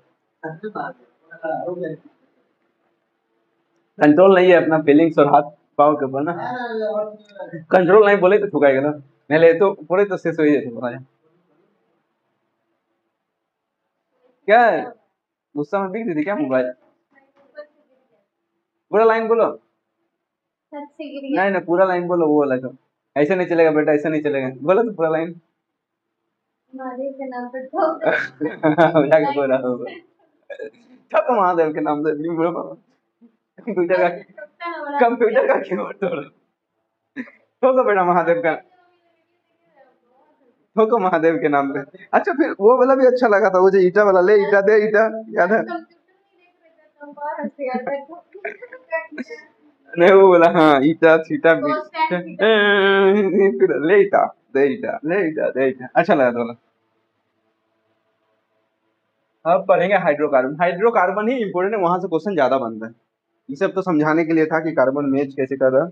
कंट्रोल नहीं है अपना फीलिंग्स और हाथ पाव के ऊपर ना, कंट्रोल नहीं बोले तो ठुकाएगा ना, नहीं तो पूरे तो शेष हो ही जाता है। क्या है, गुस्सा में बिक दी थी क्या मोबाइल, पूरा लाइन बोलो, छत से गिर गया। नहीं नहीं पूरा लाइन बोलो, वो वाला तो ऐसे नहीं चलेगा बेटा, ऐसे नहीं चलेगा, बोलो तो पूरा लाइन। महादेव के नाम पे तो जाके बोला होगा, तो महादेव के नाम से नहीं बोलो बाबा, कंप्यूटर का कीबोर्ड तोड़ो, ठोको बेटा महादेव का, ठोको महादेव के नाम पे। अच्छा फिर वो वाला भी अच्छा लगा था, वो जो ईटा वाला, ले ईटा दे ईटा, याद है, नहीं वो बोला हाँ ईटा छीटा फिर ले ईटा दे ईटा, ले ईटा दे ईटा, अच्छा लगा था वाला। अब पढ़ेंगे हाइड्रोकार्बन, हाइड्रोकार्बन ही इंपोर्टेंट है, वहां से क्वेश्चन ज्यादा बनता है, ये सब तो समझाने के लिए था कि कार्बन मैच कैसे कर रहा है।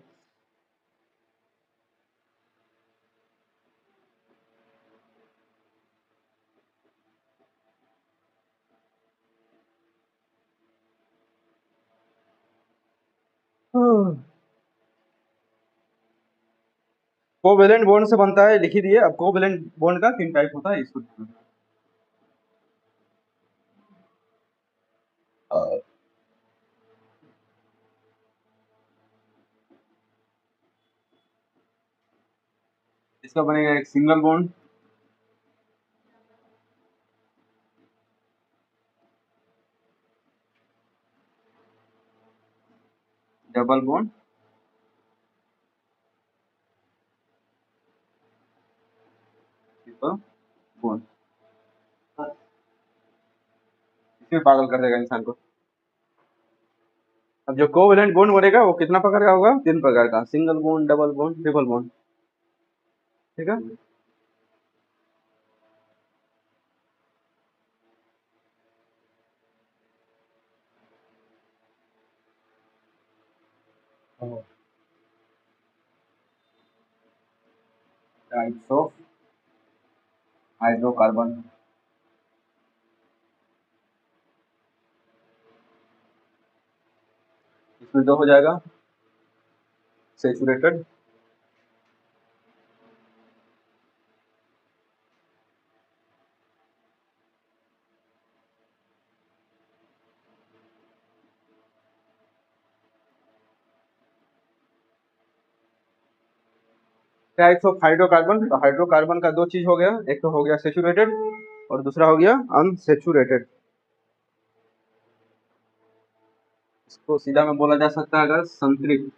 कोवेलेंट बॉन्ड से बनता है, लिख ही दिए, अब कोवेलेंट बॉन्ड का 3 टाइप होता है, इसको ध्यान रखना। इसका बनेगा एक single bond, double bond, triple bond, इसमें पागल कर देगा इंसान को। अब जो कोवेलेंट बॉन्ड बनेगा वो कितना प्रकार का होगा? 3 प्रकार का, single bond, double bond, triple bond. ठीक है। Types of hydrocarbon. इसमें दो हो जाएगा, सैचुरेटेड, टाइप्स ऑफ हाइड्रोकार्बन। तो हाइड्रोकार्बन का दो चीज हो गया, एक तो हो गया सैचुरेटेड और दूसरा हो गया अनसैचुरेटेड। इसको सीधा में बोला जा सकता है अगर संतृप्त।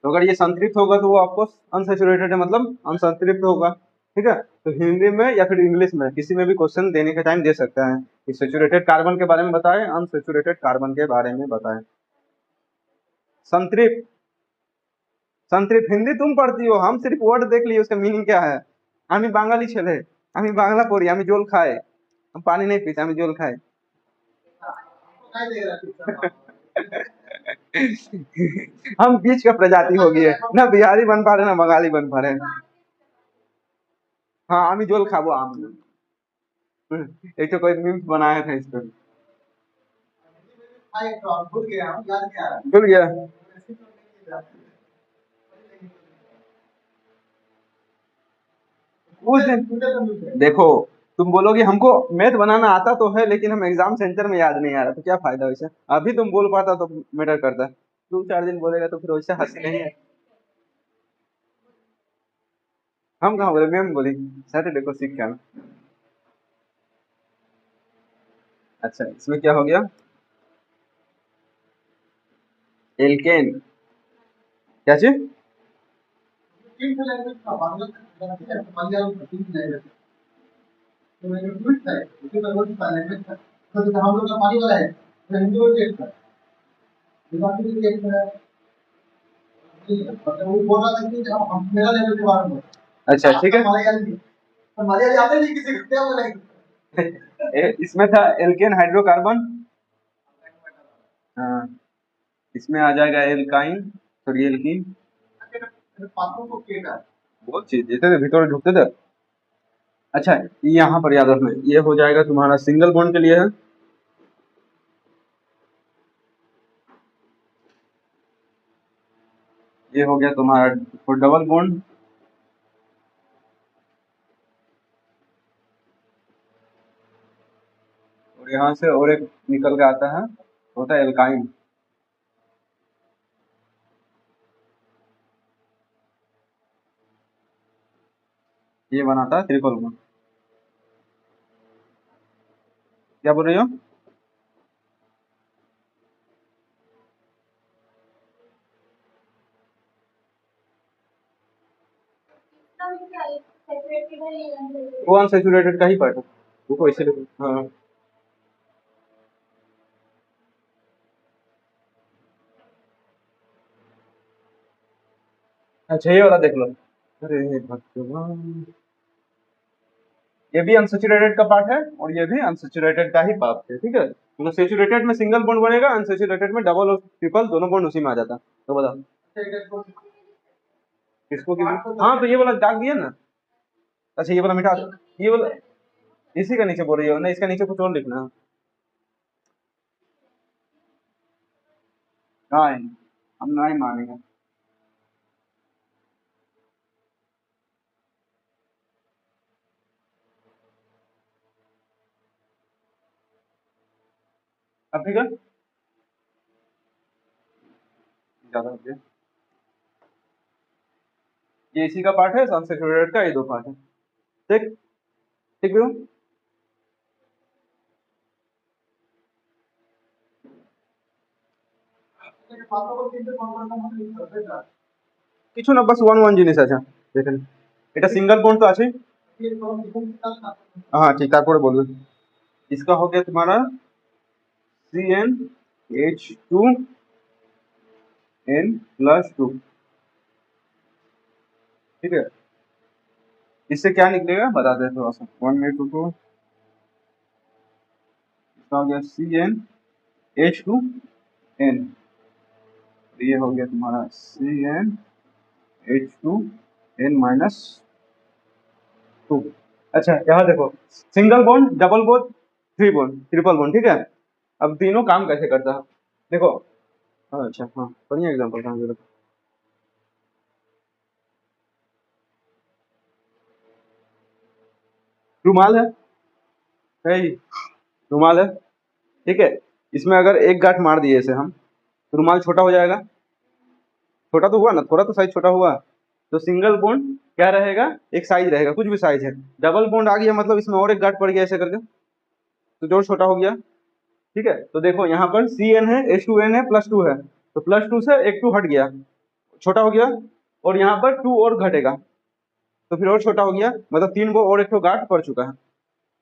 तो अगर ये संतृप्त होगा तो वो आपको अनसैचुरेटेड है, मतलब अनसंतृप्त होगा। ठीक है। तो हिंदी में या फिर इंग्लिश में किसी में भी क्वेश्चन देने के टाइम दे सकता है कि सैचुरेटेड कार्बन के बारे में बताएं, अनसैचुरेटेड कार्बन के बारे में बताएं। संतृप्त, संतृप्त हिंदी तुम पढ़ती हो, हम सिर्फ वर्ड देख लिए उसका मीनिंग क्या है। আমি বাঙালি ছেলে, আমি বাংলা পড়ি, আমি জল খাই, हम पानी नहीं पीते, আমি জল खाए। हम बीच का प्रजाति हो गए, ना बिहारी बन पा रहे ना बंगाली बन पा रहे। हाँ, আমি জল खाबो आम। एक तो कोई मीम्स बनाया था इस पर, भूल गया। उस दिन देखो, तुम बोलोगे हमको मैथ बनाना आता तो है लेकिन हम एग्जाम सेंटर में याद नहीं आ रहा, तो क्या फायदा वैसे। अभी तुम बोल पाता तो मैटर करता, 2-4 दिन बोलेगा तो फिर वैसे हंसी नहीं है। हम कहाँ बोले, मैम बोली सैटरडे को सीख के आना। अच्छा, इसमें क्या हो गया? एल्केन, क्या चीज? अच्छा ठीक है। इसमें था एल्केन हाइड्रोकार्बन। हाँ, इसमें आ जाएगा एल्काइन, सॉरी एल्कीन। बहुत चीज जैसे भीतर ढुकते थे। अच्छा, यहाँ पर याद रखना, ये हो जाएगा तुम्हारा सिंगल बॉन्ड के लिए है। ये हो गया तुम्हारा डबल बॉन्ड। और यहाँ से और एक निकल के आता है, होता है एल्काइन। ये बनाता है ट्रिपल बॉन्ड। क्या बोल रही हो? वो अनसैचुरेटेड का ही पार्ट है, वो ऐसे हाँ। अच्छा, ये वाला देख लो। अरे भगवान, ये भी अनसैचुरेटेड का पार्ट है और ये भी अनसैचुरेटेड का ही पार्ट है। ठीक है। मतलब सैचुरेटेड में सिंगल बॉन्ड बनेगा, अनसैचुरेटेड में डबल और ट्रिपल दोनों बॉन्ड उसी में आ जाता। तो बताओ किसको हाँ, तो ये वाला दाग दिया ना। अच्छा, ये वाला मिटा दो, ये वाला इसी का नीचे बोल रही हो ना, इसका नीचे कुछ और लिखना है। हाँ, हम नहीं मानेंगे। अब ठीक है, ज्यादा हो गया। ये इसी का पार्ट है, अनसैचुरेटेड का ये दो पार्ट है। ठीक, ठीक भी हो। কিছু না, বাস ওয়ান ওয়ান জিনিস আছে দেখেন, এটা সিঙ্গেল বন্ড তো আছে, हाँ ठीक, तारপরে बोलो। इसका हो गया तुम्हारा CnH2n+2, ठीक है। इससे क्या निकलेगा बता दे थोड़ा सा, 1 8 2 2, इसका हो गया CnH2n, ये हो गया तुम्हारा CnH2n-2। अच्छा यहाँ देखो, single bond, double bond, three bond, triple bond, ठीक है। अब तीनों काम कैसे करता है देखो। अच्छा हाँ, बढ़िया एग्जाम्पल था मेरा। रुमाल है ही, रुमाल है, ठीक है। इसमें अगर एक गांठ मार दिए इसे हम, तो रुमाल छोटा हो जाएगा, छोटा तो हुआ ना, थोड़ा तो साइज छोटा हुआ। तो सिंगल बॉन्ड क्या रहेगा, एक साइज रहेगा, कुछ भी साइज है। डबल बॉन्ड आ गया मतलब इसमें और एक गांठ पड़ गया ऐसे करके, तो जोड़ छोटा हो गया, ठीक है। तो देखो यहाँ पर Cn है, H2n है, +2 है, तो +2 से एक 2 हट गया, छोटा हो गया, और यहाँ पर 2 और घटेगा, तो फिर और छोटा हो गया, मतलब 3 वो और एक तो गांठ पड़ चुका है।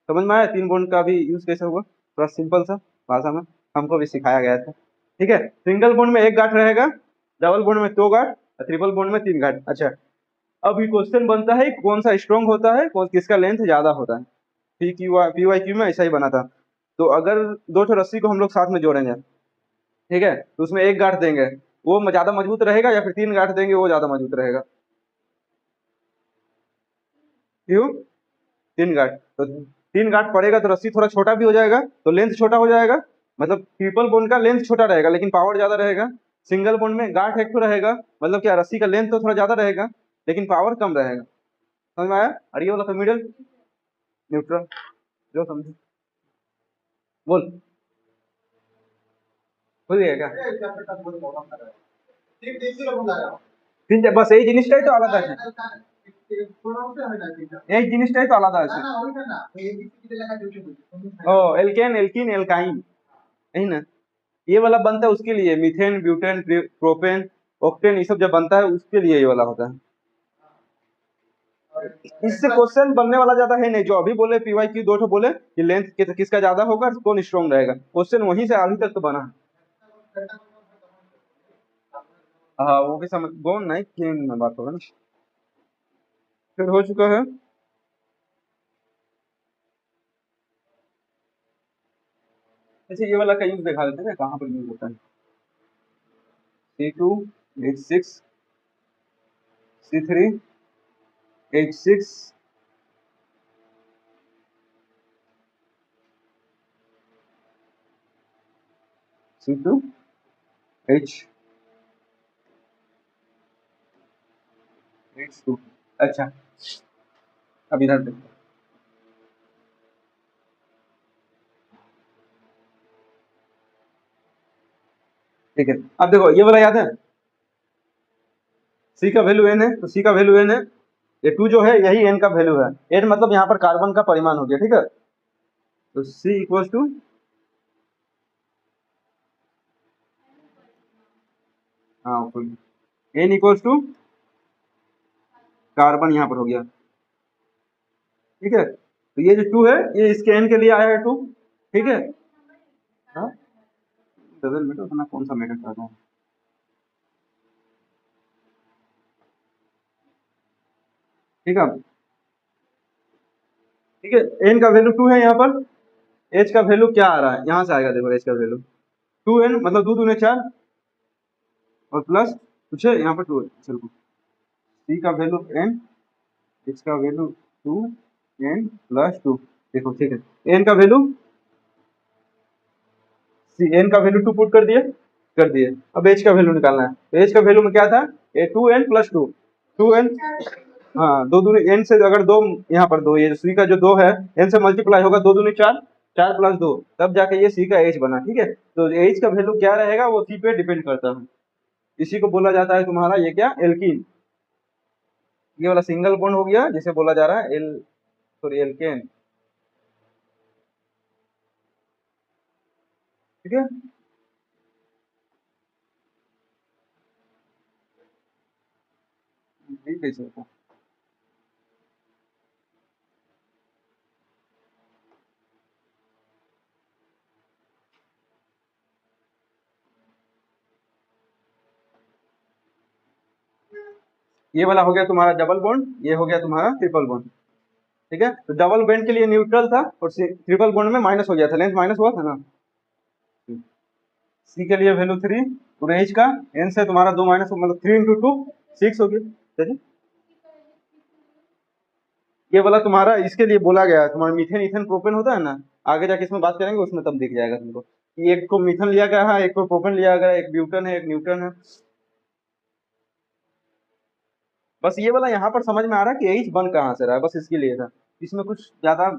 समझ में आया 3 बॉन्ड का भी यूज कैसे हुआ, थोड़ा सिंपल सा भाषा में हमको भी सिखाया गया था, ठीक है। सिंगल बॉन्ड में एक गांठ रहेगा, डबल बॉन्ड में 2 गांठ, ट्रिपल बॉन्ड में 3 गांठ। अच्छा, अब ये क्वेश्चन बनता है कौन सा स्ट्रॉन्ग होता है, कौन किसका लेंथ ज्यादा होता है। PYQ में ऐसा ही बना था। तो अगर दो ठो रस्सी को हम लोग साथ में जोड़ेंगे, ठीक है, तो उसमें एक गांठ देंगे, वो ज्यादा मजबूत रहेगा, या फिर 3 गांठ देंगे वो ज्यादा मजबूत रहेगा। क्यों 3 गांठ, तो 3 गांठ पड़ेगा तो रस्सी थोड़ा छोटा भी हो जाएगा, तो लेंथ छोटा हो जाएगा, मतलब ट्रिपल बॉन्ड का लेंथ छोटा रहेगा लेकिन पावर ज्यादा रहेगा। सिंगल बॉन्ड में गांठ एक तो रहेगा, मतलब क्या रस्सी का लेंथ तो थोड़ा ज्यादा रहेगा लेकिन पावर कम रहेगा। समझ में आया। और ये वाला तो मिडिल न्यूट्रल, जो समझे बोल, भूल गया क्या? ঠিক बस এই জিনিসটাই তো আলাদা আছে, এই জিনিসটাই তো আলাদা আছে। ও एल्केन एल्कीन एल्काइन, यही ना। ये वाला बनता है उसके लिए, मीथेन ब्यूटेन प्रोपेन ऑक्टेन, ये सब जब बनता है उसके लिए ये वाला होता है। इससे क्वेश्चन बनने वाला ज्यादा है नहीं, जो अभी बोले PYQ दो ठो बोले कि लेंथ किसका ज्यादा होगा, कौन स्ट्रॉन्ग रहेगा, क्वेश्चन वहीं से अभी तक तो बना। हाँ वो भी समझ, गोन नहीं केन में बात होगा ना, फिर हो चुका है। अच्छा ये वाला का यूज दिखा देते हैं ना, कहाँ पर यूज होता है। C2H6 C3H6 C2H2। अच्छा अब इधर देखो, ठीक है। अब देखो ये वाला याद है, C का वैल्यू n है, तो C का वैल्यू n है, ये 2 जो है यही n का वैल्यू है। n मतलब यहाँ पर कार्बन का परिमाण हो गया, ठीक है। तो C इक्वल्स टू, हाँ n इक्वल्स टू कार्बन यहाँ पर हो गया, ठीक है। तो ये जो 2 है ये इसके n के लिए आया है 2, ठीक है। हाँ डजंट मैटर, अपना कौन सा मैटर करता है, ठीक है। ठीक है, n का वैल्यू 2 है यहाँ पर, h का वैल्यू क्या आ रहा है, यहाँ से आएगा देखो, h का वैल्यू 2n मतलब 2 दूने 4, और प्लस कुछ है यहाँ पर 2 है। चलो C का वैल्यू n, h का वैल्यू 2n+2, देखो ठीक है। n का वैल्यू, n का वैल्यू 2 पुट कर दिए। अब h का वैल्यू निकालना है, तो h का वैल्यू में क्या था, ये 2n+2, 2n, हाँ दो दूनी n से, अगर दो यहाँ पर दो, ये C का जो 2 है n से मल्टीप्लाई होगा, 2 दूनी 4, 4+2, तब जाके ये C का h बना, ठीक है। तो h का वैल्यू क्या रहेगा वो C पे डिपेंड करता है, इसी को बोला जाता है तुम्हारा ये क्या, एल्कीन। ये वाला सिंगल बॉन्ड हो गया जिसे बोला जा रहा है एल्केन, ठीक है। ठीक है सर। ये वाला हो गया तुम्हारा डबल बॉन्ड, ये हो गया तुम्हारा ट्रिपल बॉन्ड। ठीक है, तो डबल बॉन्ड के लिए न्यूट्रल था और ट्रिपल बॉन्ड में माइनस हो गया था, लेंथ माइनस हुआ था ना। सी के लिए वैल्यू 3 और एच का एन से तुम्हारा 2 माइनस मतलब 3 इंटू 2 6 हो गया। चलिए ये वाला तुम्हारा इसके लिए बोला गया है, तुम्हारा मीथेन इथेन प्रोपेन होता है ना, आगे जाके इसमें बात करेंगे उसमें तब दिख जाएगा तुमको कि एक को मीथेन लिया गया है, एक को प्रोपेन लिया गया है, एक ब्यूटन है, एक न्यूट्रन है। बस ये वाला यहाँ पर समझ में आ रहा है कि एच बन कहाँ से रहा है, बस इसके लिए था, इसमें कुछ ज्यादा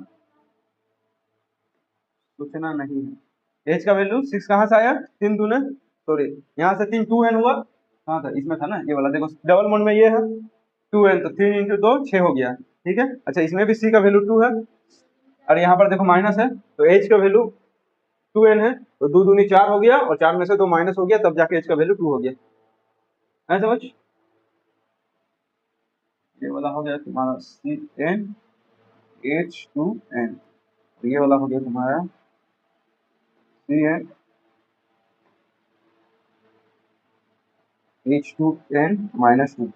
सोचना नहीं है। एच का वैल्यू 6 कहाँ से आया, 3 दूने सॉरी यहाँ से 3 2n हुआ, कहाँ था इसमें था ना ये वाला, देखो डबल मोड में ये है 2n, तो 3 इंटू 2 6 हो गया। ठीक है, अच्छा इसमें भी सी का वैल्यू 2 है और यहाँ पर देखो माइनस है, तो एच का वैल्यू 2n है, तो 2 दूनी 4 हो गया और 4 में से 2 माइनस हो गया, तब जाके एच का वैल्यू 2 हो गया। है समझ, ये वाला हो गया तुम्हारा CnH2n, ये वाला हो गया तुम्हारा CnH2n-2।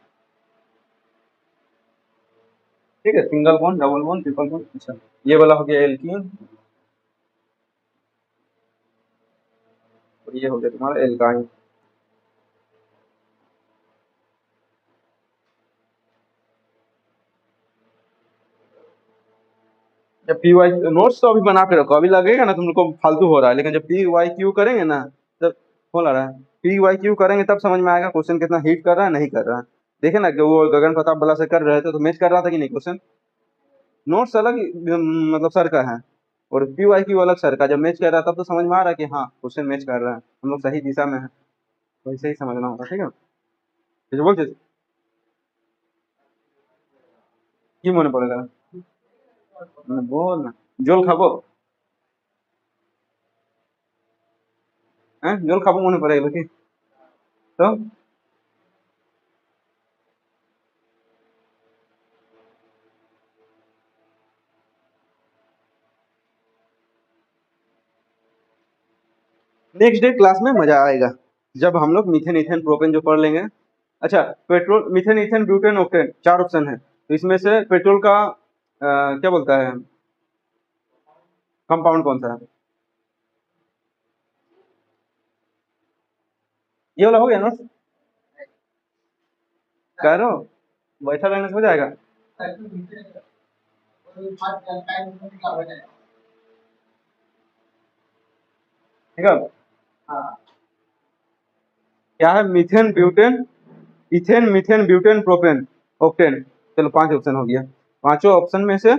ठीक है, single bond, double bond, triple bond. अच्छा ये वाला हो गया एल्कीन और ये हो गया तुम्हारा एल्काइन। जब पी वाई नोट्स तो अभी बना के रखो, अभी लगेगा ना तुमको फालतू हो रहा है, लेकिन जब पी वाई क्यू करेंगे ना तब हो रहा है, पी वाई क्यू करेंगे तब समझ में आएगा क्वेश्चन कितना हिट कर रहा है नहीं कर रहा है। देखे ना कि वो गगन प्रताप बला से कर रहे थे तो मैच कर रहा था कि नहीं क्वेश्चन। नोट्स अलग मतलब सर का है और पी वाई क्यू अलग सर का, जब मैच कर रहा है तब तो समझ में आ रहा है कि हाँ क्वेश्चन मैच कर रहा है, हम लोग सही दिशा में है, वैसे ही समझना होगा। ठीक है, কিছু বলছিস কি মনে পড়ে গেল, মানে বল না, জল খাবো, হ্যাঁ জল খাবো মনে পড়ে গেল কি, তো नेक्स्ट डे क्लास में मजा आएगा जब हम लोग मीथेन इथेन प्रोपेन जो पढ़ लेंगे। अच्छा petrol methane ethane butane octane 4 option है, तो इसमें से पेट्रोल का क्या बोलता है कंपाउंड कौन सा है, ये वाला हो गया ना, कह रहे हो बैठा रहने से हो जाएगा। ठीक है, क्या है methane butane ethane methane butane propane octane, चलो 5 ऑप्शन हो गया। पांचों ऑप्शन में से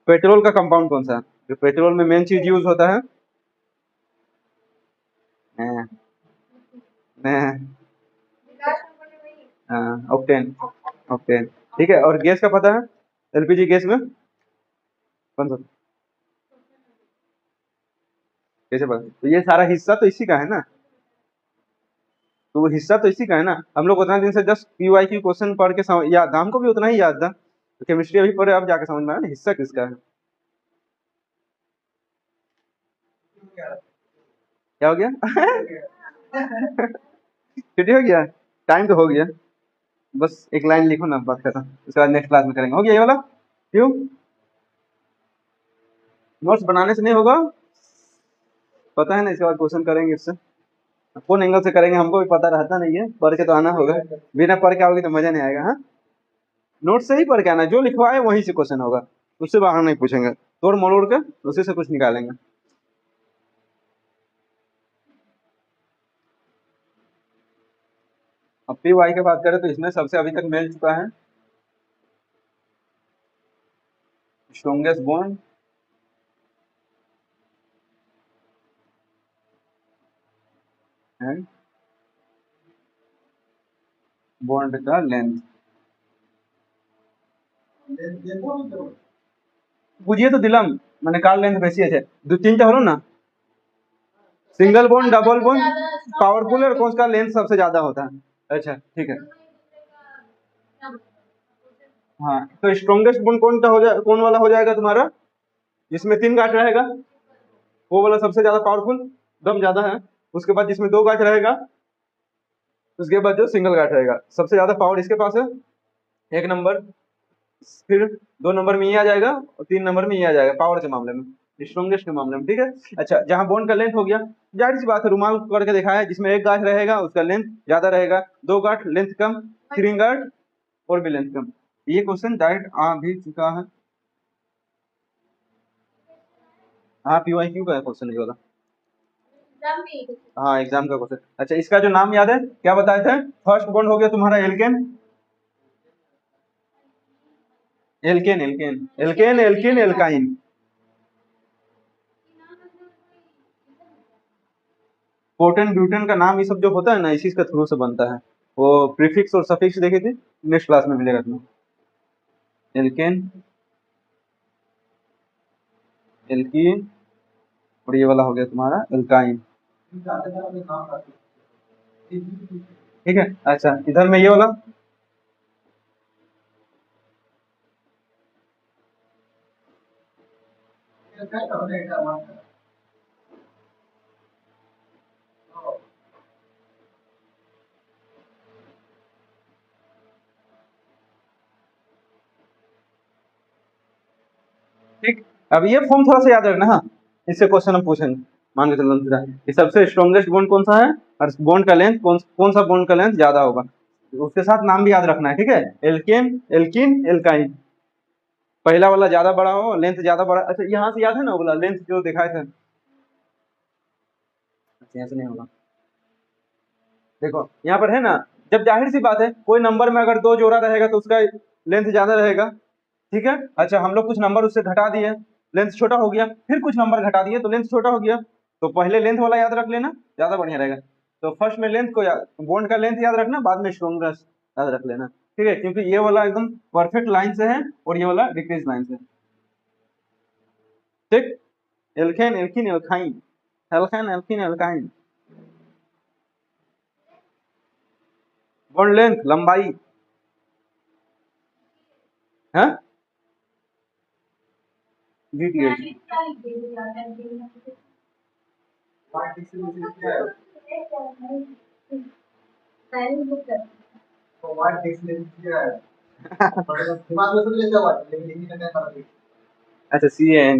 पेट्रोल का कंपाउंड कौन सा है, जो पेट्रोल में मेन चीज यूज होता है, ऑक्टेन ऑक्टेन। ठीक है, और गैस का पता है एलपीजी गैस में कौन सा, कैसे पता, तो ये सारा हिस्सा तो इसी का है ना, तो वो हिस्सा तो इसी का है ना, हम लोग उतना दिन से जस्ट पीवाई की क्वेश्चन पढ़ के याद था, हमको भी उतना ही याद था, तो केमिस्ट्री अभी पढ़े अब जाके समझ में आया ना हिस्सा किसका है। क्या हो गया छुट्टी हो गया, टाइम तो हो गया, बस एक लाइन लिखो ना बात खत्म, उसके बाद नेक्स्ट क्लास में करेंगे। हो गया ये वाला, क्यों नोट्स बनाने से नहीं होगा, पता है ना, इसके बाद क्वेश्चन करेंगे इससे, कौन एंगल से करेंगे हमको भी पता रहता नहीं है, पढ़ के तो आना होगा, बिना पढ़ के आओगे तो मजा नहीं आएगा। हाँ नोट से ही पढ़ के आना, जो लिखवाए वहीं से क्वेश्चन होगा, उससे बाहर नहीं पूछेंगे, तोड़ मरोड़ के उसी से कुछ निकालेंगे। अब पी वाई की बात करें तो इसमें सबसे अभी तक मिल चुका है स्ट्रॉन्गेस्ट बॉन्ड एंड बॉन्ड का लेंथ, বুঝিয়ে তো দিলাম মানে কার লেন্থ বেশি আছে, দু তিনটা হলো না, single bond double bond powerful है और कौन सा लेंथ सबसे ज्यादा होता है। अच्छा ठीक है, हाँ तो स्ट्रॉन्गेस्ट बॉन्ड कौन सा हो जाए, कौन वाला हो जाएगा तुम्हारा, जिसमें 3 गांठ रहेगा वो वाला सबसे ज्यादा पावरफुल, दम ज्यादा है, उसके बाद जिसमें 2 गांठ रहेगा, उसके बाद जो सिंगल गांठ रहेगा सबसे ज्यादा पावर इसके पास है, एक नंबर, फिर 2 नंबर में ये आ जाएगा और 3 नंबर में ये आ जाएगा पावर के मामले में, स्ट्रॉन्गेस्ट के मामले में, ठीक है। अच्छा, जहाँ बॉन्ड का लेंथ हो गया, जाहिर सी बात है रुमाल करके दिखाया है, जिसमें एक गांठ रहेगा उसका लेंथ ज्यादा रहेगा, 2 गांठ लेंथ कम, 3 गांठ और भी लेंथ कम। ये क्वेश्चन डायरेक्ट आ भी चुका है। हाँ, PYQ का क्वेश्चन ये वाला। हाँ, एग्जाम का क्वेश्चन। अच्छा, इसका जो नाम याद है, क्या बताए थे? फर्स्ट बॉन्ड हो गया तुम्हारा alkane, alkane alkane alkane alkene alkyne. Proton butane का नाम ये सब जो होता है ना, इसी के थ्रू से बनता है। वो प्रीफिक्स और सफिक्स देखे थे, नेक्स्ट क्लास में मिलेगा तुम्हें। एल्केन, एल्कीन, और ये वाला हो गया तुम्हारा एल्काइन, ठीक है। अच्छा, इधर में ये वाला ठीक। अब ये फॉर्म थोड़ा सा याद रखना, हाँ, इससे क्वेश्चन हम पूछेंगे। मान के चलो सीधा, ये सबसे स्ट्रॉन्गेस्ट बॉन्ड कौन सा है और बॉन्ड का लेंथ कौन सा बॉन्ड का लेंथ ज्यादा होगा, उसके साथ नाम भी याद रखना है, ठीक है। Alkane, alkene, alkyne. पहला वाला ज्यादा बड़ा हो, लेंथ ज्यादा बड़ा। अच्छा, यहाँ से याद है ना, बोला लेंथ जो दिखाए थे। अच्छा, यहाँ से नहीं होगा, देखो यहाँ पर है ना, जब जाहिर सी बात है कोई नंबर में अगर 2 जोड़ा रहेगा तो उसका लेंथ ज्यादा रहेगा, ठीक है। अच्छा, हम लोग कुछ नंबर उससे घटा दिए, लेंथ छोटा हो गया, फिर कुछ नंबर घटा दिए तो लेंथ छोटा हो गया, तो पहले लेंथ वाला याद रख लेना, ज्यादा बढ़िया रहेगा। तो फर्स्ट में लेंथ को बॉन्ड का लेंथ याद रखना, बाद में स्ट्रॉन्गेस्ट याद रख लेना, ठीक है, क्योंकि ये वाला एकदम परफेक्ट लाइन से है और ये वाला डिक्रीज लाइन से, ठीक। Alkane, alkene, alkyne, alkane, alkene, alkyne. Bond length, लंबाई, है GTH। अच्छा, CAN।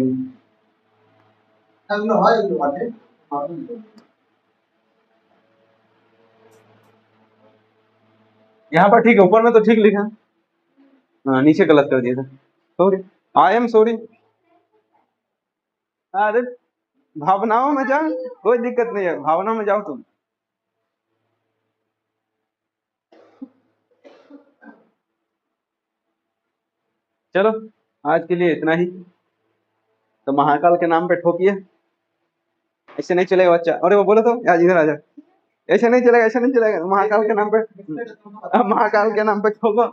यहाँ पर ठीक है, ऊपर में तो ठीक लिखा, हाँ, नीचे गलत कर दिया था, सॉरी, आई एम सॉरी। अरे, भावनाओं में जाओ, कोई दिक्कत नहीं है, भावना में जाओ तुम। चलो, आज के लिए इतना ही। तो महाकाल के नाम पे ठोकिए, ऐसे नहीं चलेगा बच्चा। अरे वो बोलो तो यार, इधर आ जा, ऐसे नहीं चलेगा, ऐसे नहीं चलेगा, महाकाल के नाम पे, महाकाल के नाम पे ठोको।